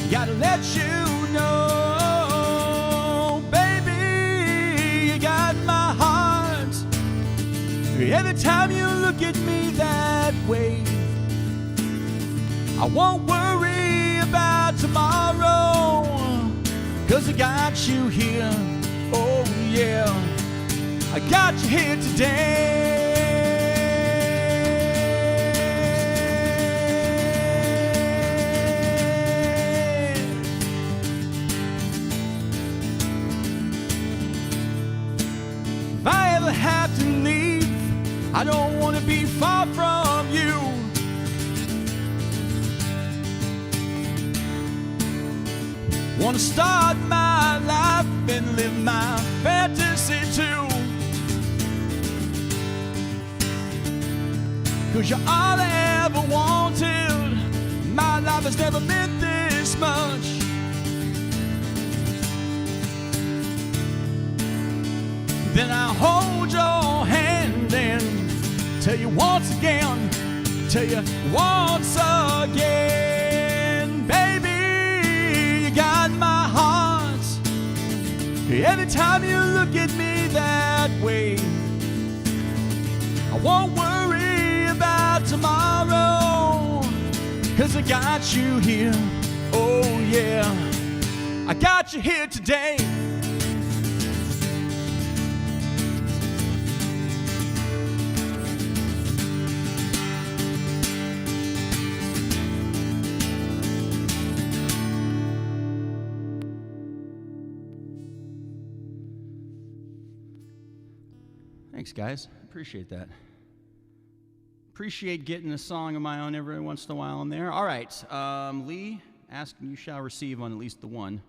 A: gotta let you know, baby, you got my heart. Every time you look at me that way, I won't worry about tomorrow, 'cause I got you here, oh yeah, I got you here today. If I ever have to leave, I don't want to be far from you. Want to start my life and live my fantasy too. 'Cause you're all I ever wanted. My life has never meant this much. Then I hold your hand and tell you once again, baby, you got my heart. Every time you look at me that way, I won't worry about tomorrow, 'cause I got you here, oh yeah, I got you here today.
B: Thanks, guys. Appreciate that. Appreciate getting a song of my own every once in a while in there. All right. Lee, ask and you shall receive on at least the one.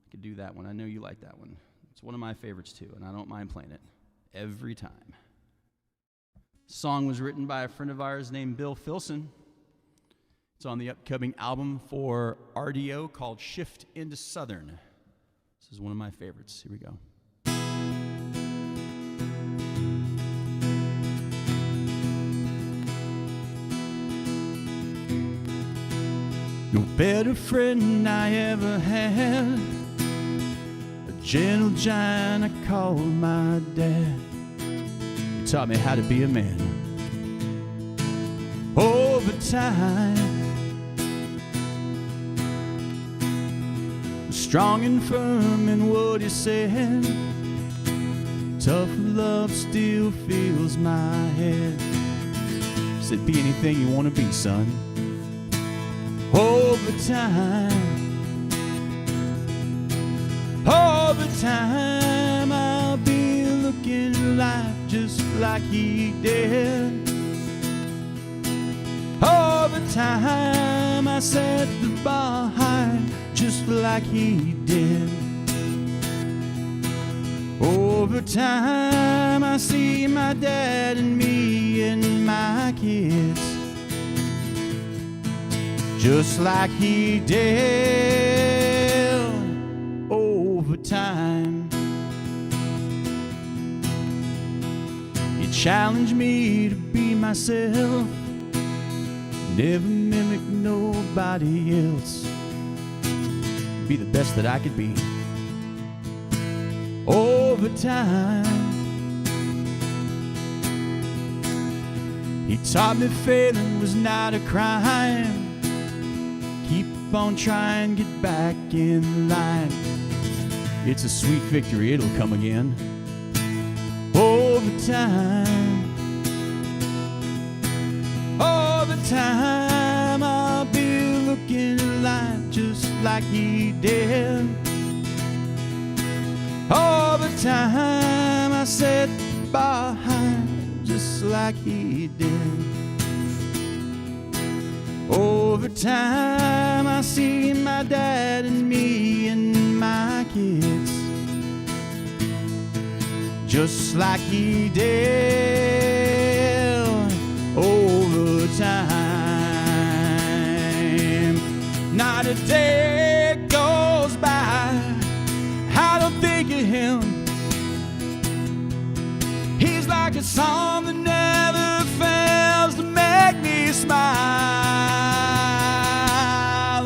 B: I could do that one. I know you like that one. It's one of my favorites, too, and I don't mind playing it every time. The song was written by a friend of ours named Bill Filson. It's on the upcoming album for RDO called Shift into Southern. This is one of my favorites. Here we go. No better friend I ever had, a gentle giant I called my dad. He taught me how to be a man. Over time, strong and firm in what he said, tough love still fills my head. Said, be anything you want to be, son. Over time, I'll be looking at life just like he did. Over time, I set the bar high just like he did. Over time, I see my dad and me and my kids just like he did. Over time, he challenged me to be myself, never mimic nobody else, be the best that I could be. Over time, he taught me failing was not a crime. Keep on trying, get back in line. It's a sweet victory, it'll come again. Over time, I'll be looking at life just like he did. Over time, I set the bar high just like he did. Over time, I see my dad and me and my kids, just like he did over time. Not a day goes by I don't think of him. He's like a song that never fails to make me smile.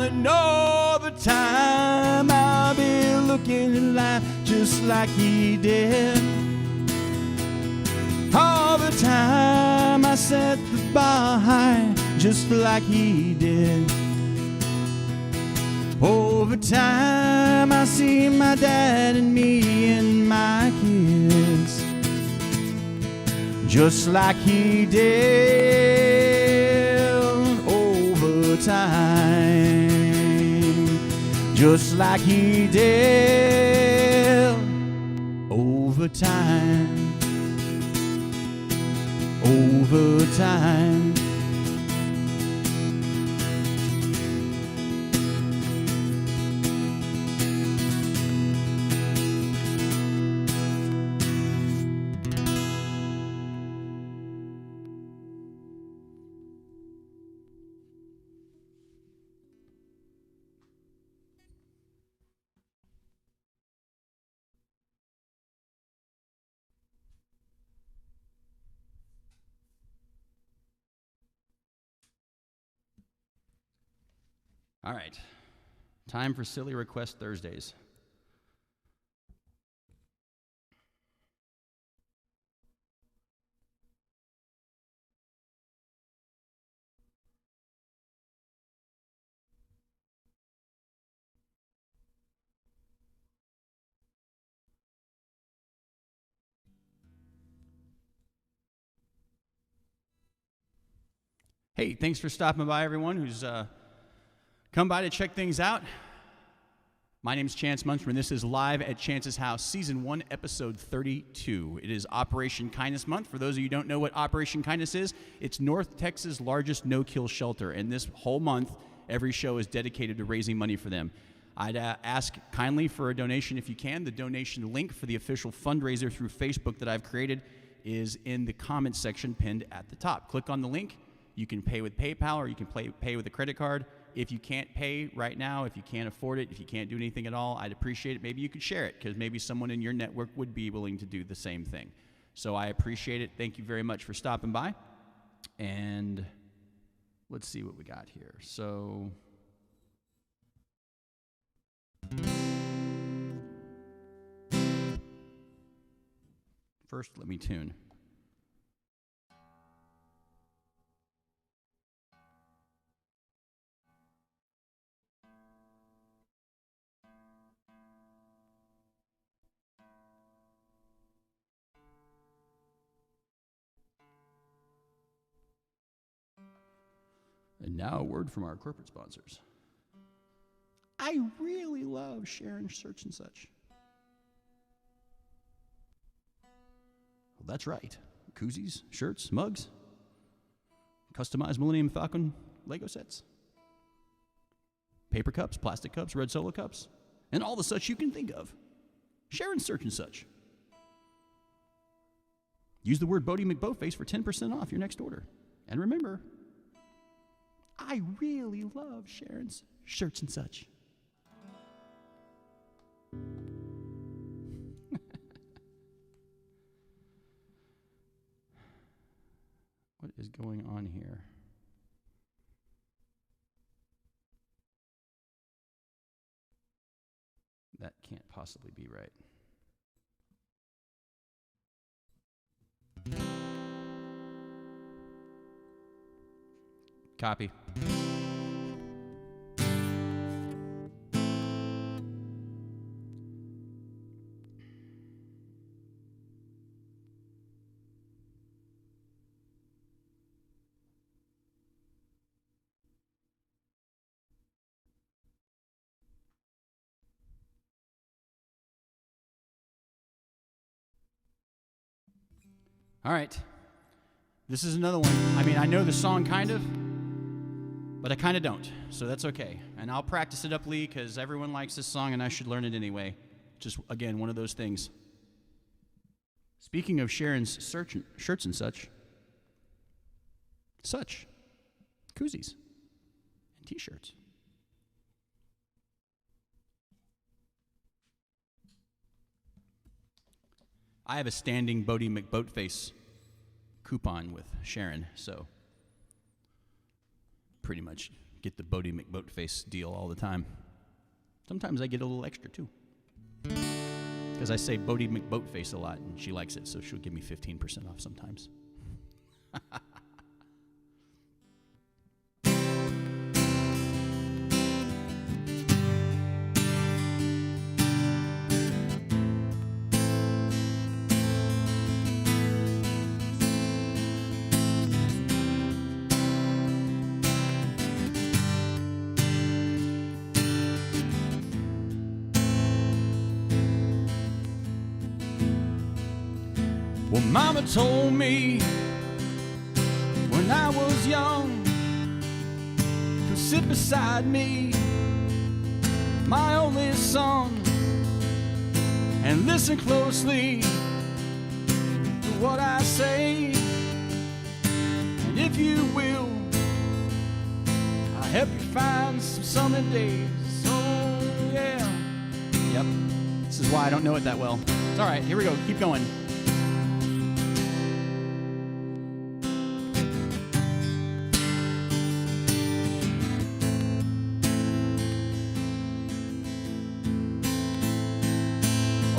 B: And all the time I'll be looking at life just like he did. All the time I set the bar high just like he did. Over time I see my dad and me and my kids, just like he did. Over time, just like he did. Over time, over time. All right, time for Silly Request Thursdays. Hey, thanks for stopping by, everyone who's come by to check things out. My name is Chance Munsterman. This is Live at Chance's House, Season 1, Episode 32. It is Operation Kindness Month. For those of you who don't know what Operation Kindness is, it's North Texas' largest no-kill shelter, and this whole month, every show is dedicated to raising money for them. I'd ask kindly for a donation if you can. The donation link for the official fundraiser through Facebook that I've created is in the comments section pinned at the top. Click on the link. You can pay with PayPal or you can pay with a credit card. If you can't pay right now, if you can't afford it, if you can't do anything at all, I'd appreciate it. Maybe you could share it because maybe someone in your network would be willing to do the same thing. So I appreciate it. Thank you very much for stopping by. And let's see what we got here. So first, let me tune. And now a word from our corporate sponsors. I really love sharing such and such. Well, that's right. Koozies, shirts, mugs, customized Millennium Falcon Lego sets, paper cups, plastic cups, red Solo cups, and all the such you can think of. Sharon Search and Such. Use the word Bodie McBoatface for 10% off your next order. And remember, I really love Sharon's Shirts and Such. What is going on here? That can't possibly be right. Copy. All right. This is another one. I mean, I know the song kind of, but I kind of don't, so that's okay. And I'll practice it up, Lee, because everyone likes this song, and I should learn it anyway. Just, again, one of those things. Speaking of Sharon's shirts and such, koozies, and T-shirts. I have a standing Bodie McBoatface coupon with Sharon, so pretty much get the Bodie McBoatface deal all the time. Sometimes I get a little extra too, because I say Bodie McBoatface a lot, and she likes it, so she'll give me 15% off sometimes. Well, Mama told me when I was young to sit beside me, my only son, and listen closely to what I say. And if you will, I'll help you find some sunny days. Oh, yeah. Yep. This is why I don't know it that well. It's all right. Here we go. Keep going.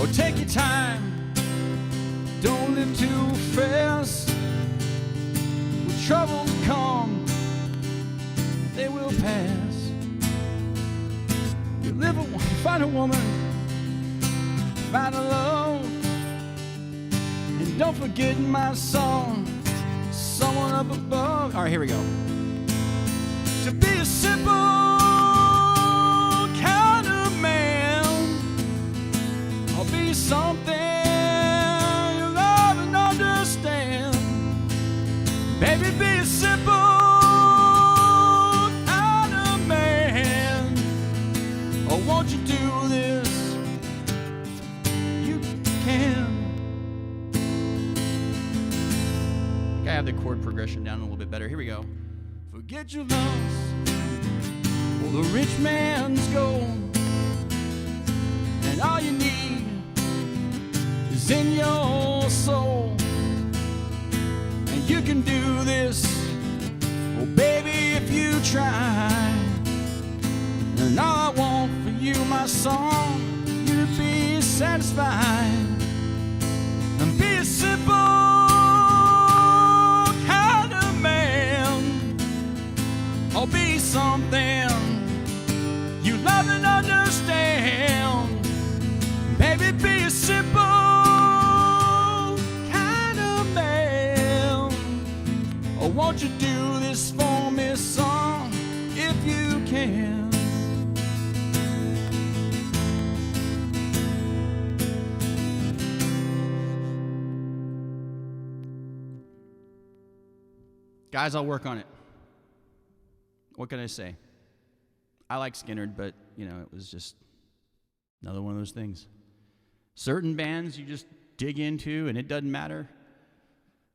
B: Oh, take your time, don't live too fast. When troubles come, they will pass. You find a woman, find a love, and don't forget my song, someone up above. All right, here we go. To be a simple kind of man, I'll be something you love and understand. Baby, be a simple kind of man. Oh, won't you do this? You can. I think I have the chord progression down a little bit better. Here we go. Forget your loss, well, the rich man's gold, and all you need is in your soul. And you can do this, oh baby, if you try. And all I want for you, my song, you to be satisfied and be a simple kind of man. Or be something you love and understand. Baby, be a simple kind of man. Oh, won't you do this for me, song, if you can? Guys, I'll work on it. What can I say? I like Skynyrd, but, you know, it was just another one of those things. Certain bands you just dig into, and it doesn't matter.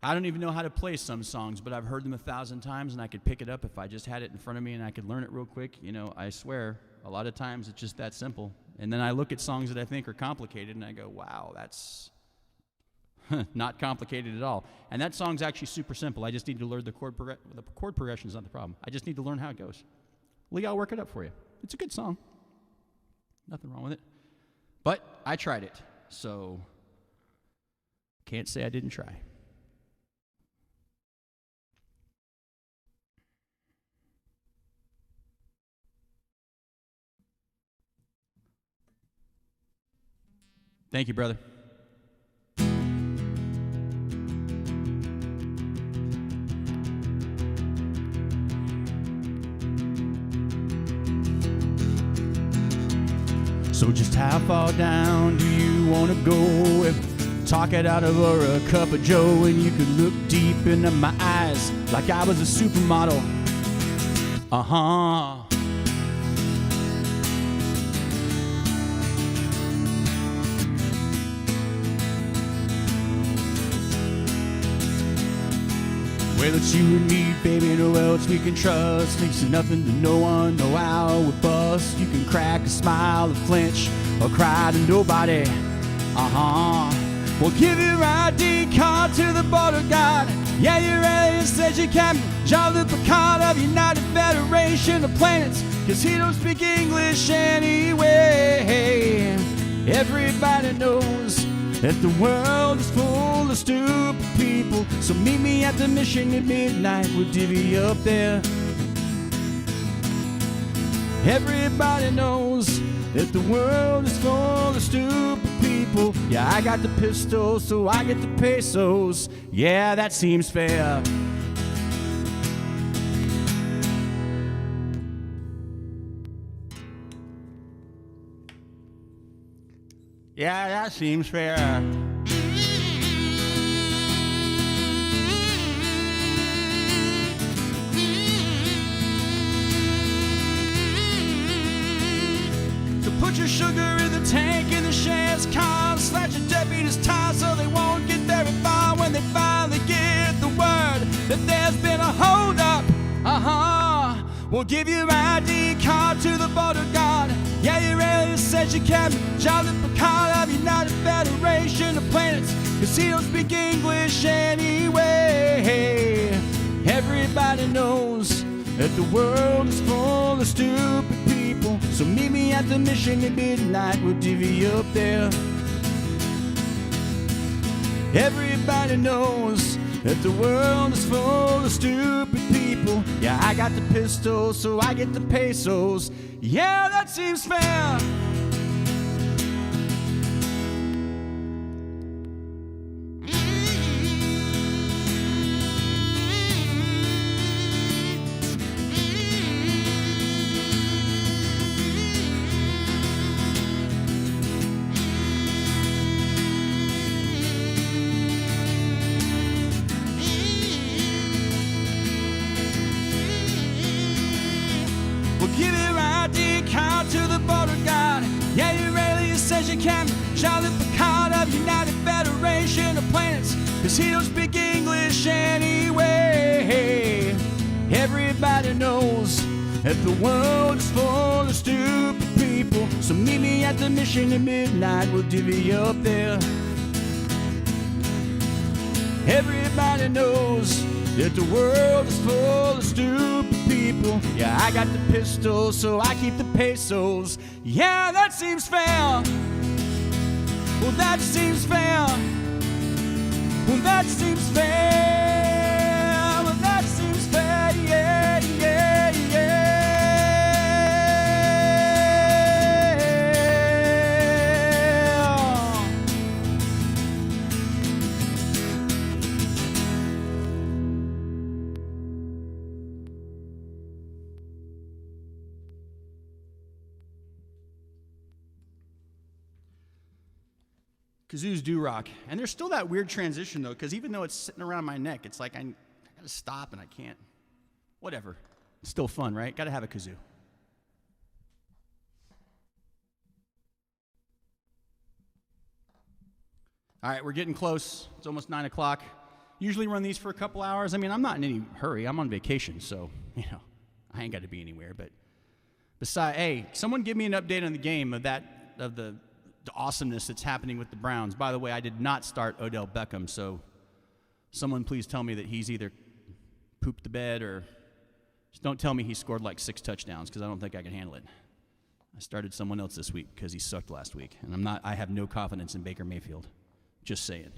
B: I don't even know how to play some songs, but I've heard them 1,000 times, and I could pick it up if I just had it in front of me and I could learn it real quick. You know, I swear, a lot of times it's just that simple. And then I look at songs that I think are complicated, and I go, wow, that's not complicated at all. And that song's actually super simple. I just need to learn the chord progression is not the problem. I just need to learn how it goes. Lee, I'll work it up for you. It's a good song. Nothing wrong with it. But I tried it, so can't say I didn't try. Thank you, brother. So just how far down do you want to go? If talk it out over a cup of joe, and you could look deep into my eyes like I was a supermodel Uh-huh. Well, it's you and me, baby, no else we can trust. Thinks of nothing to no one, no how we bust. You can crack a smile or flinch or cry to nobody. Uh-huh. We'll give your ID card to the border guard. Yeah, your alien says you Captain Jean-Luc Picard of United Federation of Planets, 'cause he don't speak English anyway. Everybody knows that the world is full of stupid people, so meet me at the mission at midnight, we'll divvy up there. Everybody knows that the world is full of stupid people. Yeah, I got the pistol, so I get the pesos. Yeah, that seems fair. Yeah, that seems fair. So put your sugar in the tank in the sheriff's car, slash your deputy's tire so they won't get very far when they finally get the word that there's been a hold-up. Uh-huh. We'll give your ID card to the border guard. Yeah, your alien says you Captain Jean-Luc Picard of United Federation of Planets, 'cause he don't speak English anyway. Everybody knows that the world is full of stupid people, so meet me at the mission at midnight, we'll divvy up there. Everybody knows that the world is full of stupid people. Yeah, I got the pistol, so I get the pesos. Yeah, that seems fair. Give your ID card to the border guard. Yeah, your alien says you Captain Jean-Luc Picard of United Federation of Planets, 'cause he don't speak English anyway. Everybody knows that the world is full of stupid people, so meet me at the mission at midnight, we'll divvy up there. Everybody knows that the world is full of stupid people. Yeah, I got the pistol, so I keep the pesos. Yeah, that seems fair. Well, that seems fair. Well, that seems fair. Well, that seems fair. Yeah, yeah, yeah. Kazoos do rock. And there's still that weird transition, though, because even though it's sitting around my neck, it's like I gotta stop and I can't. Whatever. It's still fun, right? Gotta have a kazoo. All right, we're getting close. It's almost 9 o'clock. Usually run these for a couple hours. I mean, I'm not in any hurry. I'm on vacation, so, I ain't got to be anywhere. But besides, hey, someone give me an update on the game of the awesomeness that's happening with the Browns. By the way, I did not start Odell Beckham, so someone please tell me that he's either pooped the bed or just don't tell me he scored like 6 touchdowns, because I don't think I can handle it. I started someone else this week because he sucked last week, and I have no confidence in Baker Mayfield. Just saying.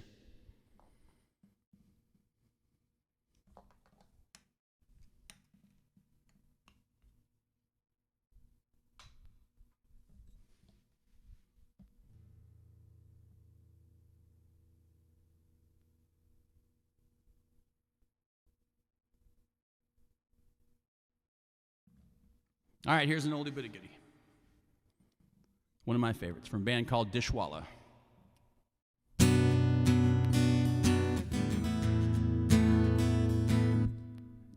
B: All right, here's an oldie but a goodie. One of my favorites from a band called Dishwalla.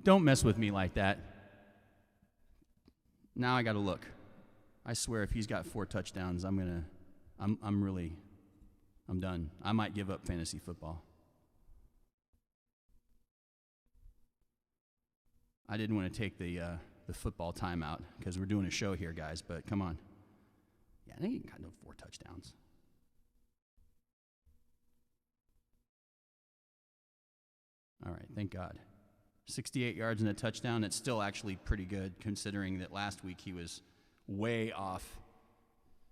B: Don't mess with me like that. Now I got to look. I swear if he's got 4 touchdowns, I'm done. I might give up fantasy football. I didn't want to take the football timeout because we're doing a show here, guys, but come on. Yeah, they ain't got no 4 touchdowns. All right, thank God. 68 yards and a touchdown. It's still actually pretty good considering that last week he was way off.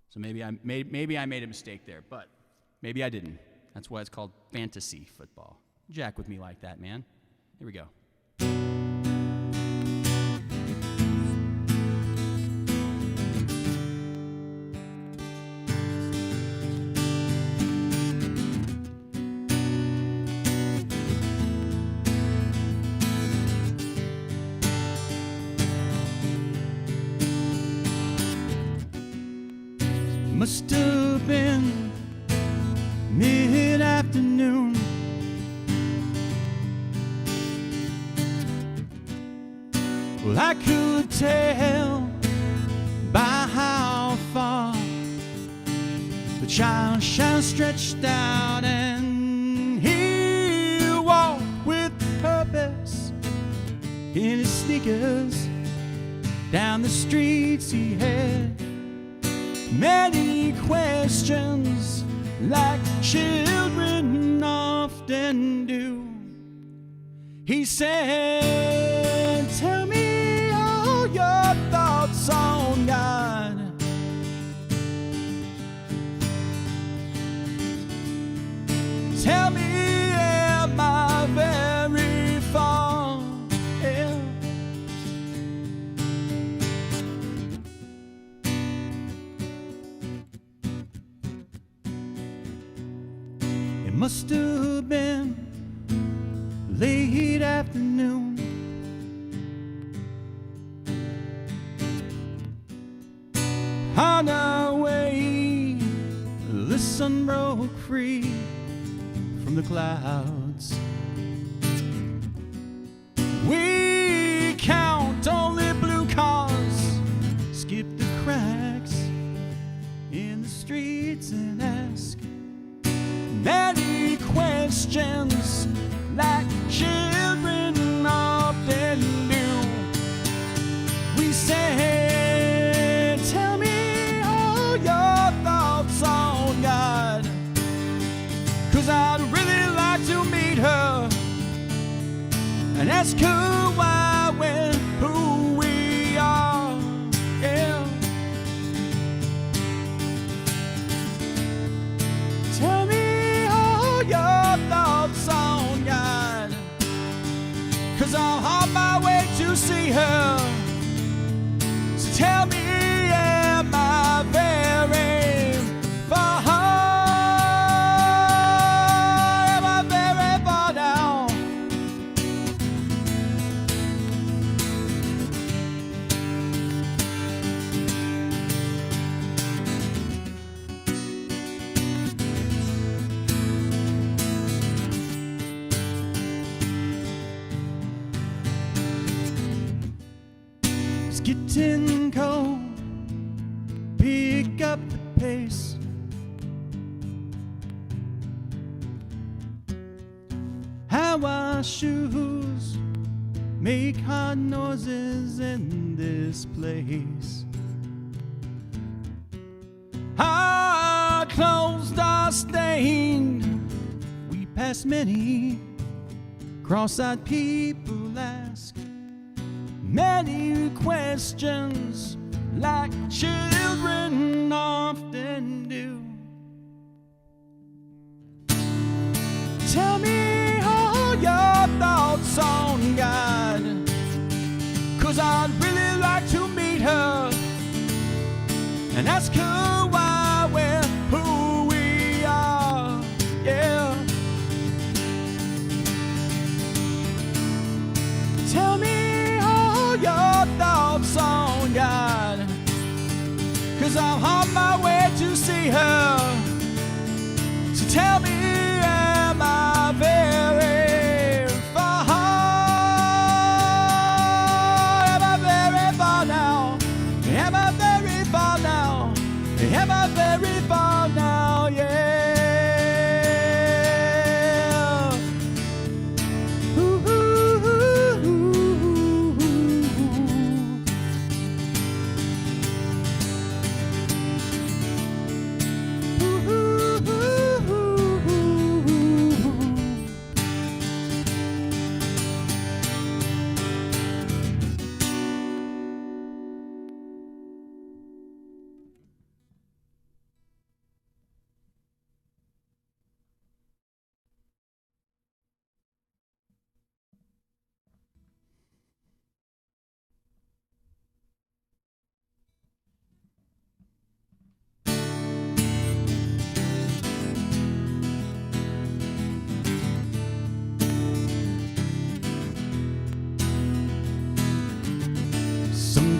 B: So maybe I made a mistake there, but maybe I didn't. That's why it's called fantasy football. Jack with me like that, man. Here we go. Must have been mid-afternoon. Well, I could tell by how far the child shall stretched out, and he walked with purpose in his sneakers. Down the streets he had many questions, like children often do. He said, tell me all your thoughts on God. Tell me, am I very far? Yeah. It must have been late afternoon. On our way, the sun broke free from the clouds. We count only blue cars, skip the cracks in the streets and ask many questions, like children often do. We say, tell me all your thoughts on God, 'cause I'd really like to meet her and ask her why we're who we are. Yeah. Tell me all your thoughts on God, 'cause I'm on my way to see her. So tell me, am I very far? Am I very far now? It's getting cold, pick up the pace. How our shoes make hard noises in this place. Our clothes are stained. We pass many cross-eyed people, ask many questions, like children often do. Tell me all your thoughts on God, 'cause I'd really like to meet her and ask her why we're who we are. Yeah. Tell me all your thoughts on God, 'cause I'm on my way to see her. So tell me, am I very far? Am I very far now?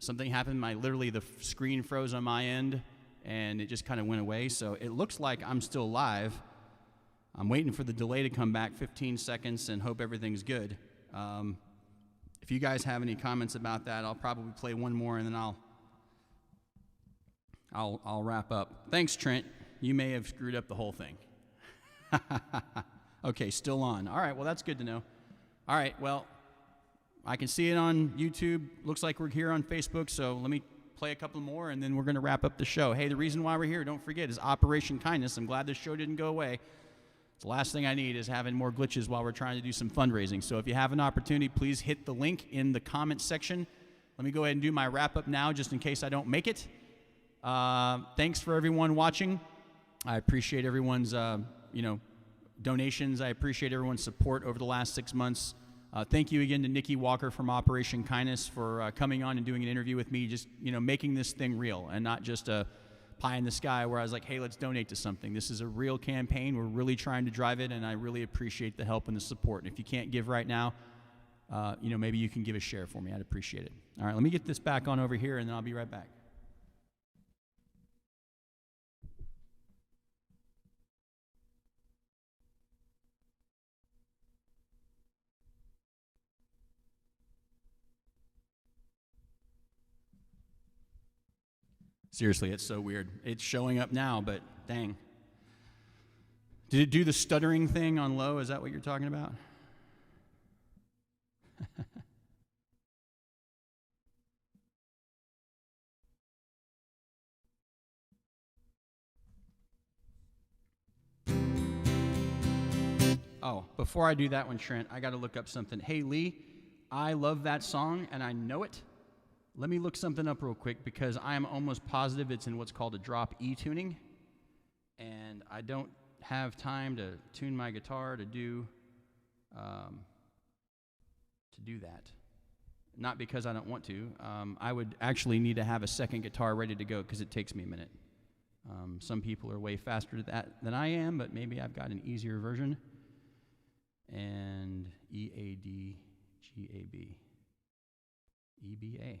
B: something happened. Literally the screen froze on my end, and it just kind of went away. So it looks like I'm still live. I'm waiting for the delay to come back, 15 seconds, and hope everything's good. If you guys have any comments about that, I'll probably play one more, and then I'll wrap up. Thanks, Trent. You may have screwed up the whole thing. Okay, still on. All right, well, that's good to know. All right, well, I can see it on YouTube. Looks like we're here on Facebook, so let me play a couple more, and then we're going to wrap up the show. Hey, the reason why we're here, don't forget, is Operation Kindness. I'm glad this show didn't go away. The last thing I need is having more glitches while we're trying to do some fundraising. So if you have an opportunity, please hit the link in the comments section. Let me go ahead and do my wrap-up now, just in case I don't make it. Thanks for everyone watching. I appreciate everyone's, donations. I appreciate everyone's support over the last 6 months. Thank you again to Nikki Walker from Operation Kindness for coming on and doing an interview with me, just, making this thing real and not just a pie in the sky where I was like, hey, let's donate to something. This is a real campaign. We're really trying to drive it, and I really appreciate the help and the support. And if you can't give right now, maybe you can give a share for me. I'd appreciate it. All right, let me get this back on over here, and then I'll be right back. Seriously, it's so weird. It's showing up now, but dang. Did it do the stuttering thing on low? Is that what you're talking about? Oh, before I do that one, Trent, I got to look up something. Hey, Lee, I love that song, and I know it. Let me look something up real quick because I am almost positive it's in what's called a drop E tuning, and I don't have time to tune my guitar to do that. Not because I don't want to. I would actually need to have a second guitar ready to go because it takes me a minute. Some people are way faster at that than I am, but maybe I've got an easier version. And E-A-D-G-A-B. E-B-A.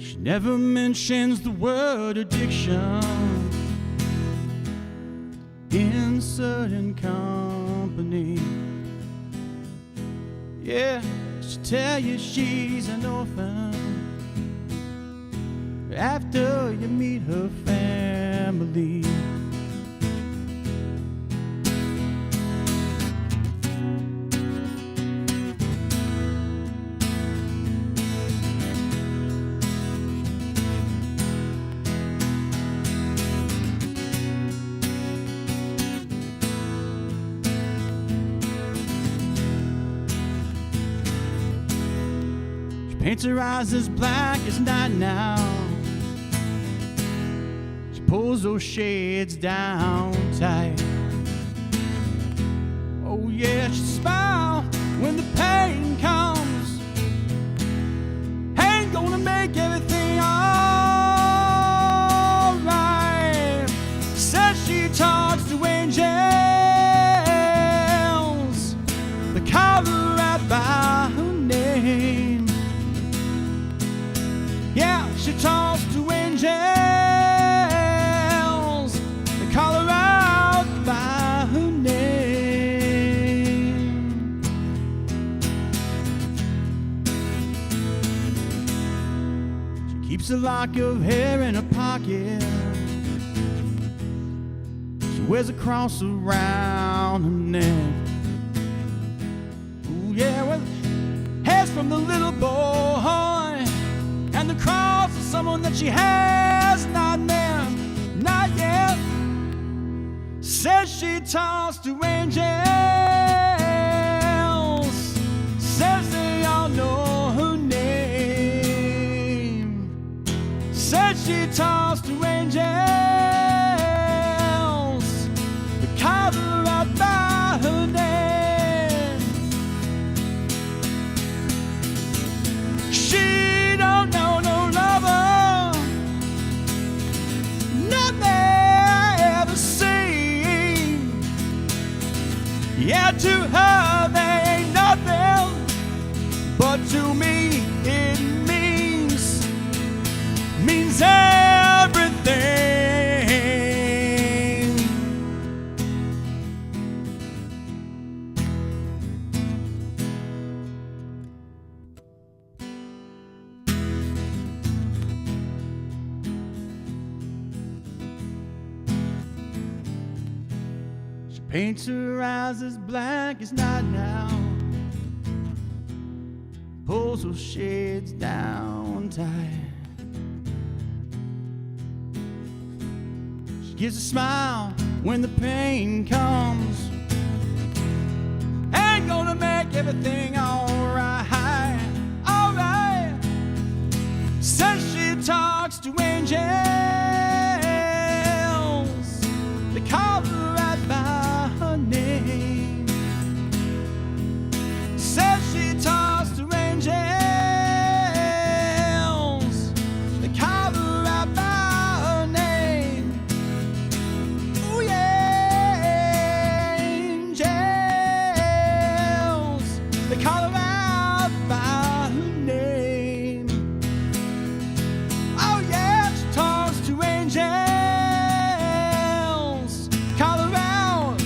B: She never mentions the word addiction in certain company. Yeah, she'll tell you she's an orphan after you meet her family. Paints her eyes as black as night now. She pulls those shades down tight. Oh yeah, she smiles when the pain comes. Ain't gonna make everything alright. Says she talks to angels. They call her out by her name. Yeah, she talks to angels. They call her out by her name. She keeps a lock of hair in her pocket. She wears a cross around her neck. Ooh, yeah, well, hair's from the little boy. And the cross is someone that she has not met, not yet. Says she talks to angels. Says they all know her name. Says she talks to angels.
A: never seen. Yeah, to her they ain't nothing, but to me it means everything. She paints her eyes as black as night now, pulls those shades down tight. She gives a smile when the pain comes, ain't gonna make everything alright, alright. Says she talks to angels, they call her right by her name. Says she talks to angels, they call her right by her name. Oh yeah, angels, they call her out by her name. Oh yeah, she talks to angels, call her out,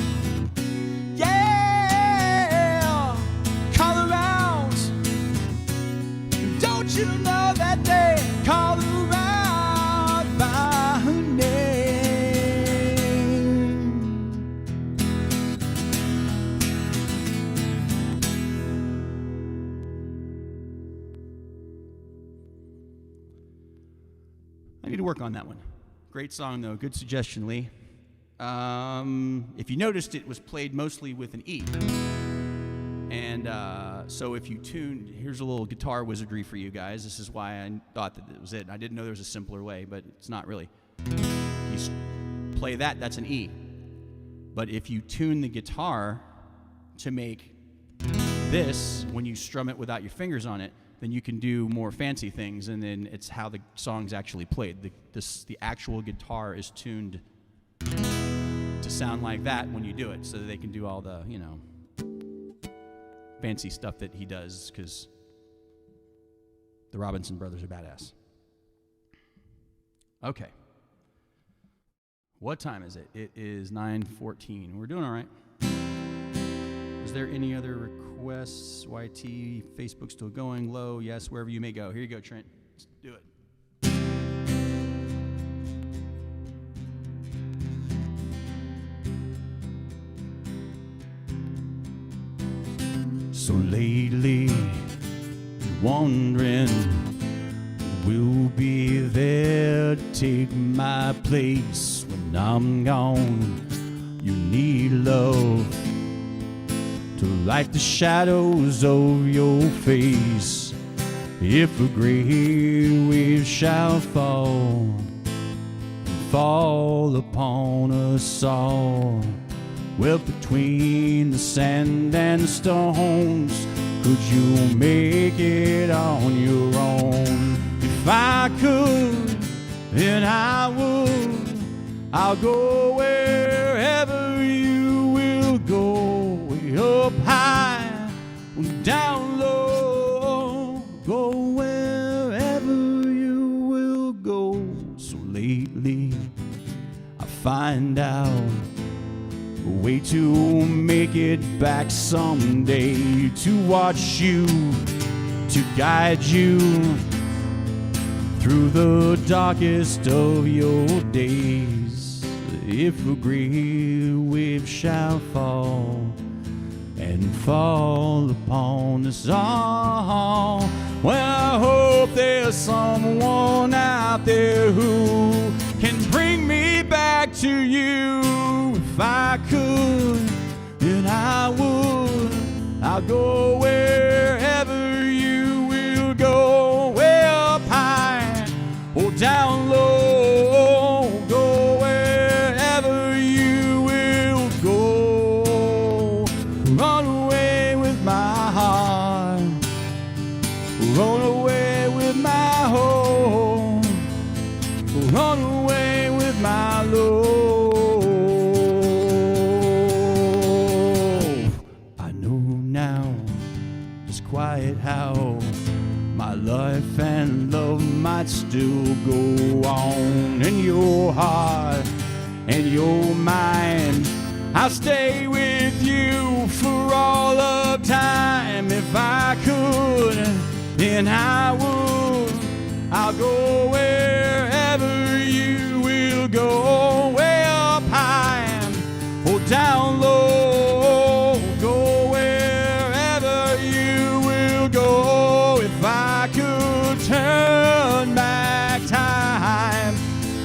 A: yeah, call her out. Don't you know that they call her out by her name?
B: I need to work on that one. Great song, though. Good suggestion, Lee. If you noticed, it was played mostly with an E. And so if you tuned, here's a little guitar wizardry for you guys. This is why I thought that it was it. I didn't know there was a simpler way, but it's not really. You play that, that's an E. But if you tune the guitar to make this, when you strum it without your fingers on it, then you can do more fancy things, and then it's how the song's actually played. The actual guitar is tuned to sound like that when you do it, so that they can do all the, you know, fancy stuff that he does, because the Robinson brothers are badass. Okay. What time is it? It is 9:14. We're doing all right. Is there any other requests? YT, Facebook still going? Low, yes, wherever you may go. Here you go, Trent. Let's do it.
A: So lately, wondering who'll be there to take my place when I'm gone. You need love to light the shadows of your face. If a great wave shall fall upon us all, well, between the sand and the stones, could you make it on your own? If I could, then I would. I'll go wherever you will go. Way up high, down low. Go wherever you will go. So lately, I find out a way to make it back someday, to watch you, to guide you through the darkest of your days. If a great wave shall fall and fall upon us all, well, I hope there's someone out there who can bring me back to you. If I could, then I would. I'll go wherever you will go. Way up high or down low. Go wherever you will go. Run away with my heart. Run away with my home. Run away with my
B: my love. I know now just quiet how my life and love might still go on in your heart and your mind. I'll stay with you for all of time. If I could, then I would. I'll go wherever you will go, way up high or down low. Go wherever you will go. If I could turn back time,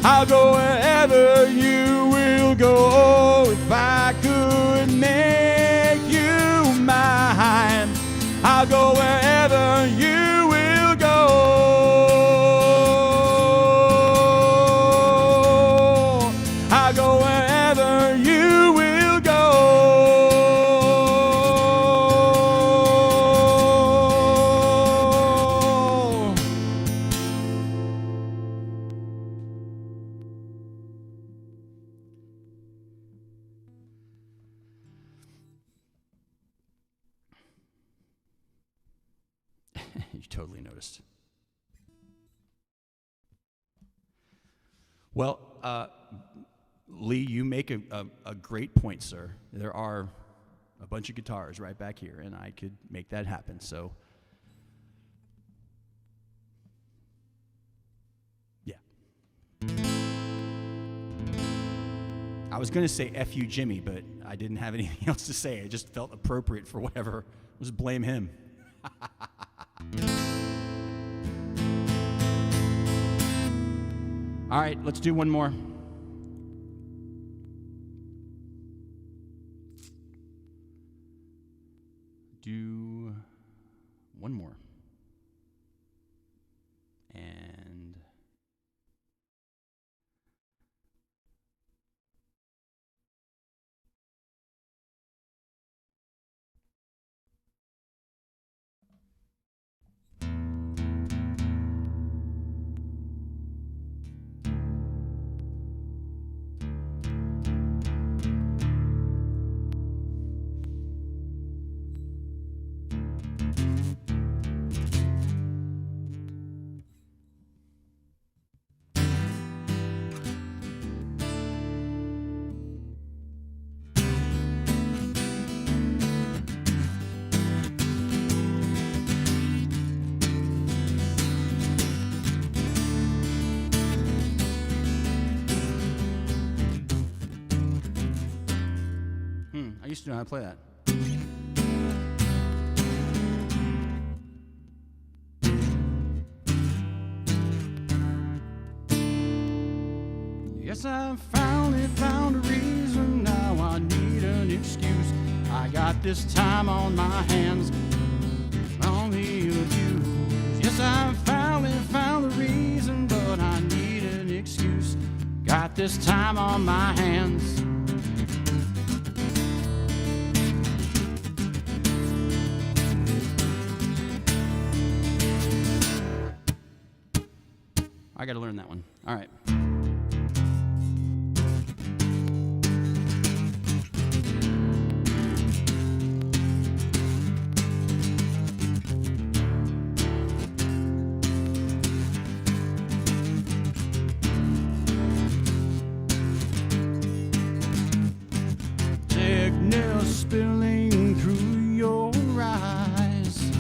B: I'll go wherever you will go. If I could make you mine, I'll go wherever you will go. I'll go wherever you will go. You totally noticed. Well, Lee, you make a great point, sir. There are a bunch of guitars right back here, and I could make that happen. So, yeah. I was going to say F you, Jimmy, but I didn't have anything else to say. It just felt appropriate for whatever. Just blame him. All right, let's do one more. Do one more. And I used to know how to play that. Yes, I finally found a reason. Now I need an excuse. I got this time on my hands. Only abuse. Yes, I finally found a reason, but I need an excuse. Got this time on my hands. I got to learn that one. All right. Sickness spilling through your eyes.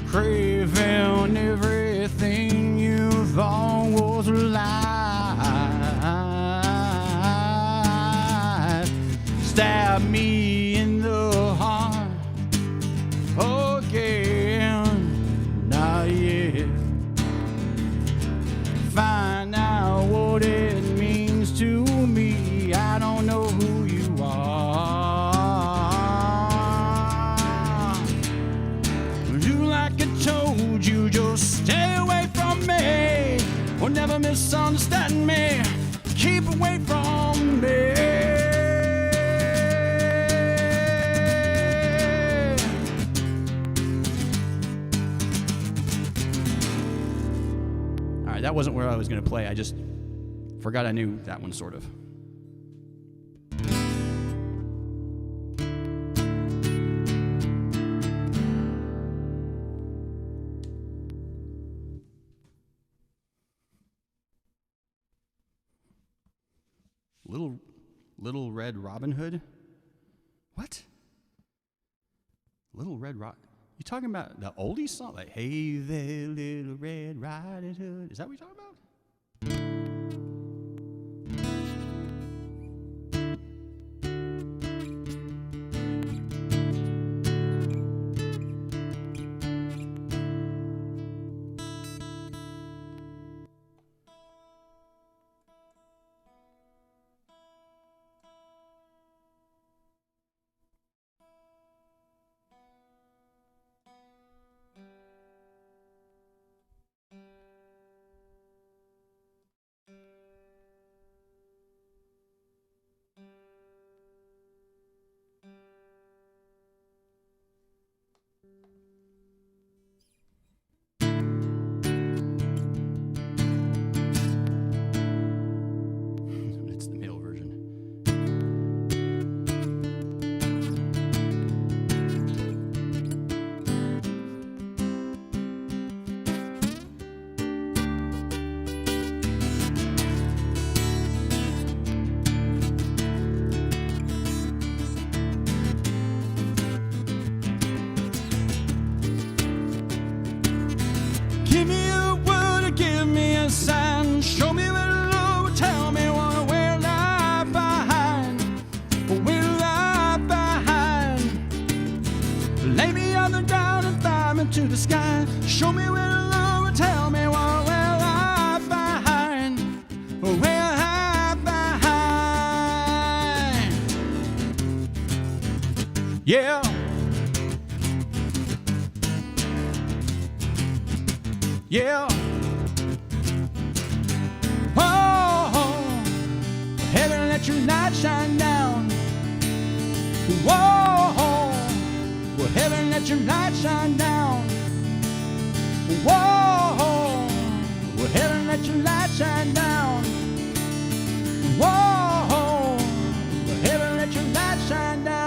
B: Craving everything you thought was alive. Stab me in the heart again. Not yet. Find out what it means to me. I don't know who you are. You, like I told you, just stay away from me. Or never misunderstand me. Keep away from me. All right, that wasn't where I was going to play. I just forgot I knew that one, sort of. Little Red Robin Hood? What? Little Red Robin? You talking about the oldie song? Like, hey there, little Red Riding Hood. Is that what you're talking about? It's the male version.
A: Give me a word or give me a sign. Show me where to look, tell me what we're left behind. We're left behind. Lay me on the ground and fly me to the sky. Show me where to look and tell me what we're left behind. We're left behind. Yeah. Yeah. Oh, heaven, let your light shine down. Whoa, well, heaven, let your light shine down. Whoa, well, heaven, let your light shine down. Whoa, well, heaven, let your light shine down.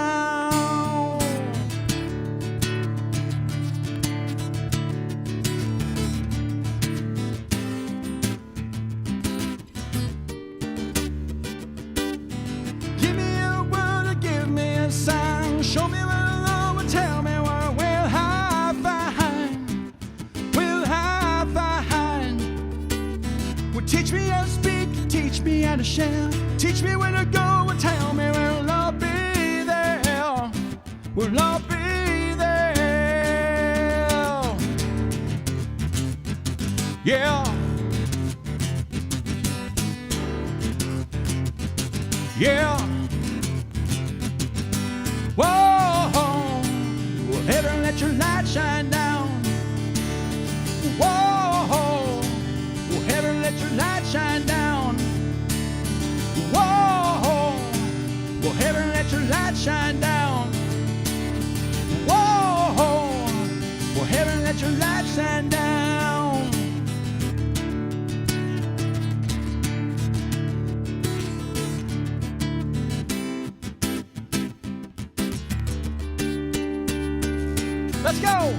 A: Give me a word or give me a sign. Show me where to go and tell me what we'll hide behind. We'll hide behind. Well, teach me how to speak, teach me how to share. Teach me where to go and tell me we'll all be there. We'll all be there. Yeah. Yeah. Whoa, well, heaven, let your light shine down. Whoa, well, heaven, let your light shine down. Whoa, well, heaven, let your light shine down. Whoa, well, heaven, let your light shine down. Let's go!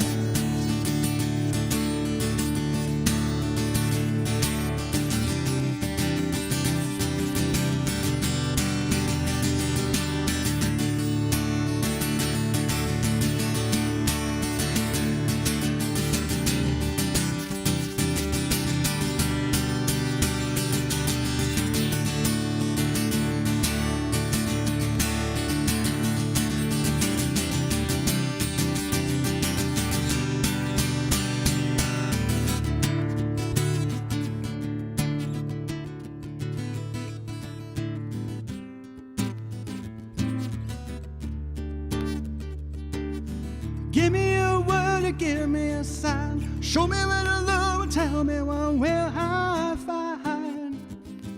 A: Give me a word or give me a sign. Show me where to look and tell me what we'll hide behind.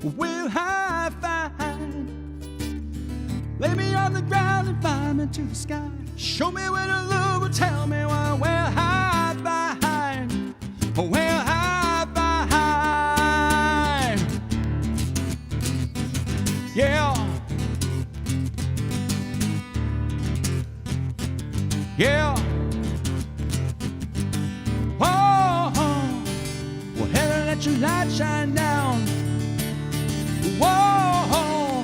A: We'll hide behind. Lay me on the ground and fly me to the sky. Show me where to look and tell me what we'll hide behind. We'll hide behind. let your light shine down. Whoa,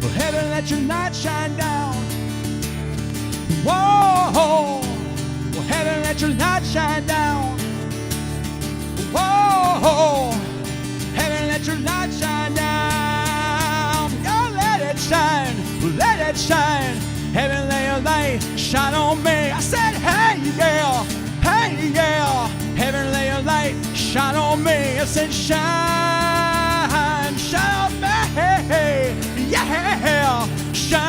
A: well, heaven, let your light shine down. Whoa, well, heaven, let your light shine down. Whoa, heaven, let your light shine down. Oh, let it shine, let it shine. Heaven, lay a light, shine on me. I said, hey, yeah, hey, yeah. Heaven, lay a light, shine on me. I said, shine, shine on me. Yeah, shine.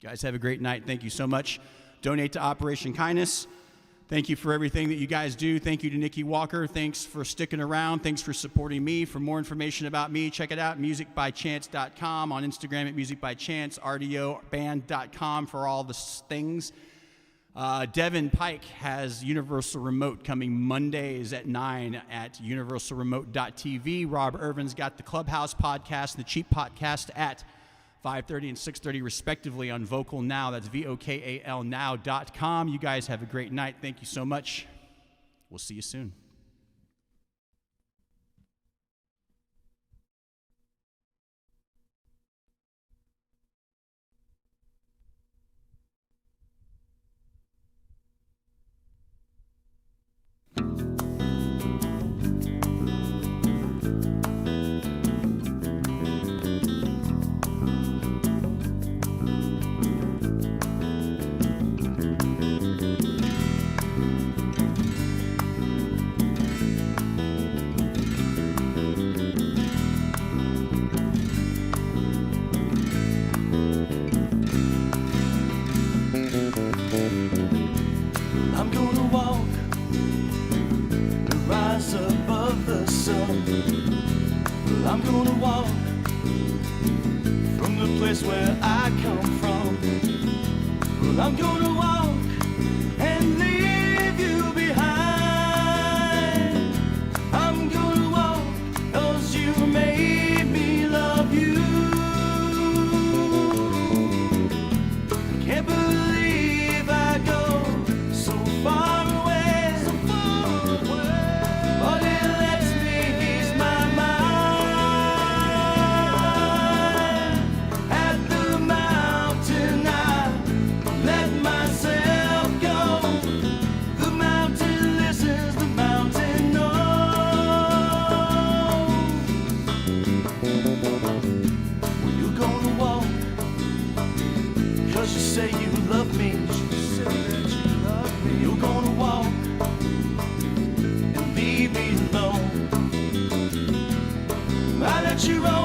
B: Guys, have a great night. Thank you so much. Donate to Operation Kindness. Thank you for everything that you guys do. Thank you to Nikki Walker. Thanks for sticking around. Thanks for supporting me. For more information about me, check it out, musicbychance.com, on Instagram at musicbychance, rdoband.com for all the things. Devin Pike has Universal Remote coming Mondays at 9 at universalremote.tv. Rob Irvin's got the Clubhouse podcast and the Cheap Podcast at 5:30 and 6:30 respectively on Vocal Now. That's VOKALnow.com. You guys have a great night. Thank you so much. We'll see you soon.
A: I'm gonna walk and rise above the sun. I'm gonna walk from the place where I come from. I'm gonna walk and leave you behind. I'm gonna walk 'cause you made me love you. Can't believe I go so far away, but it lets me ease my mind. At the mountain I let myself go. The mountain listens, the mountain knows. Well, you're gonna walk 'cause you say you love me. You're gonna walk and leave me alone. I let you run.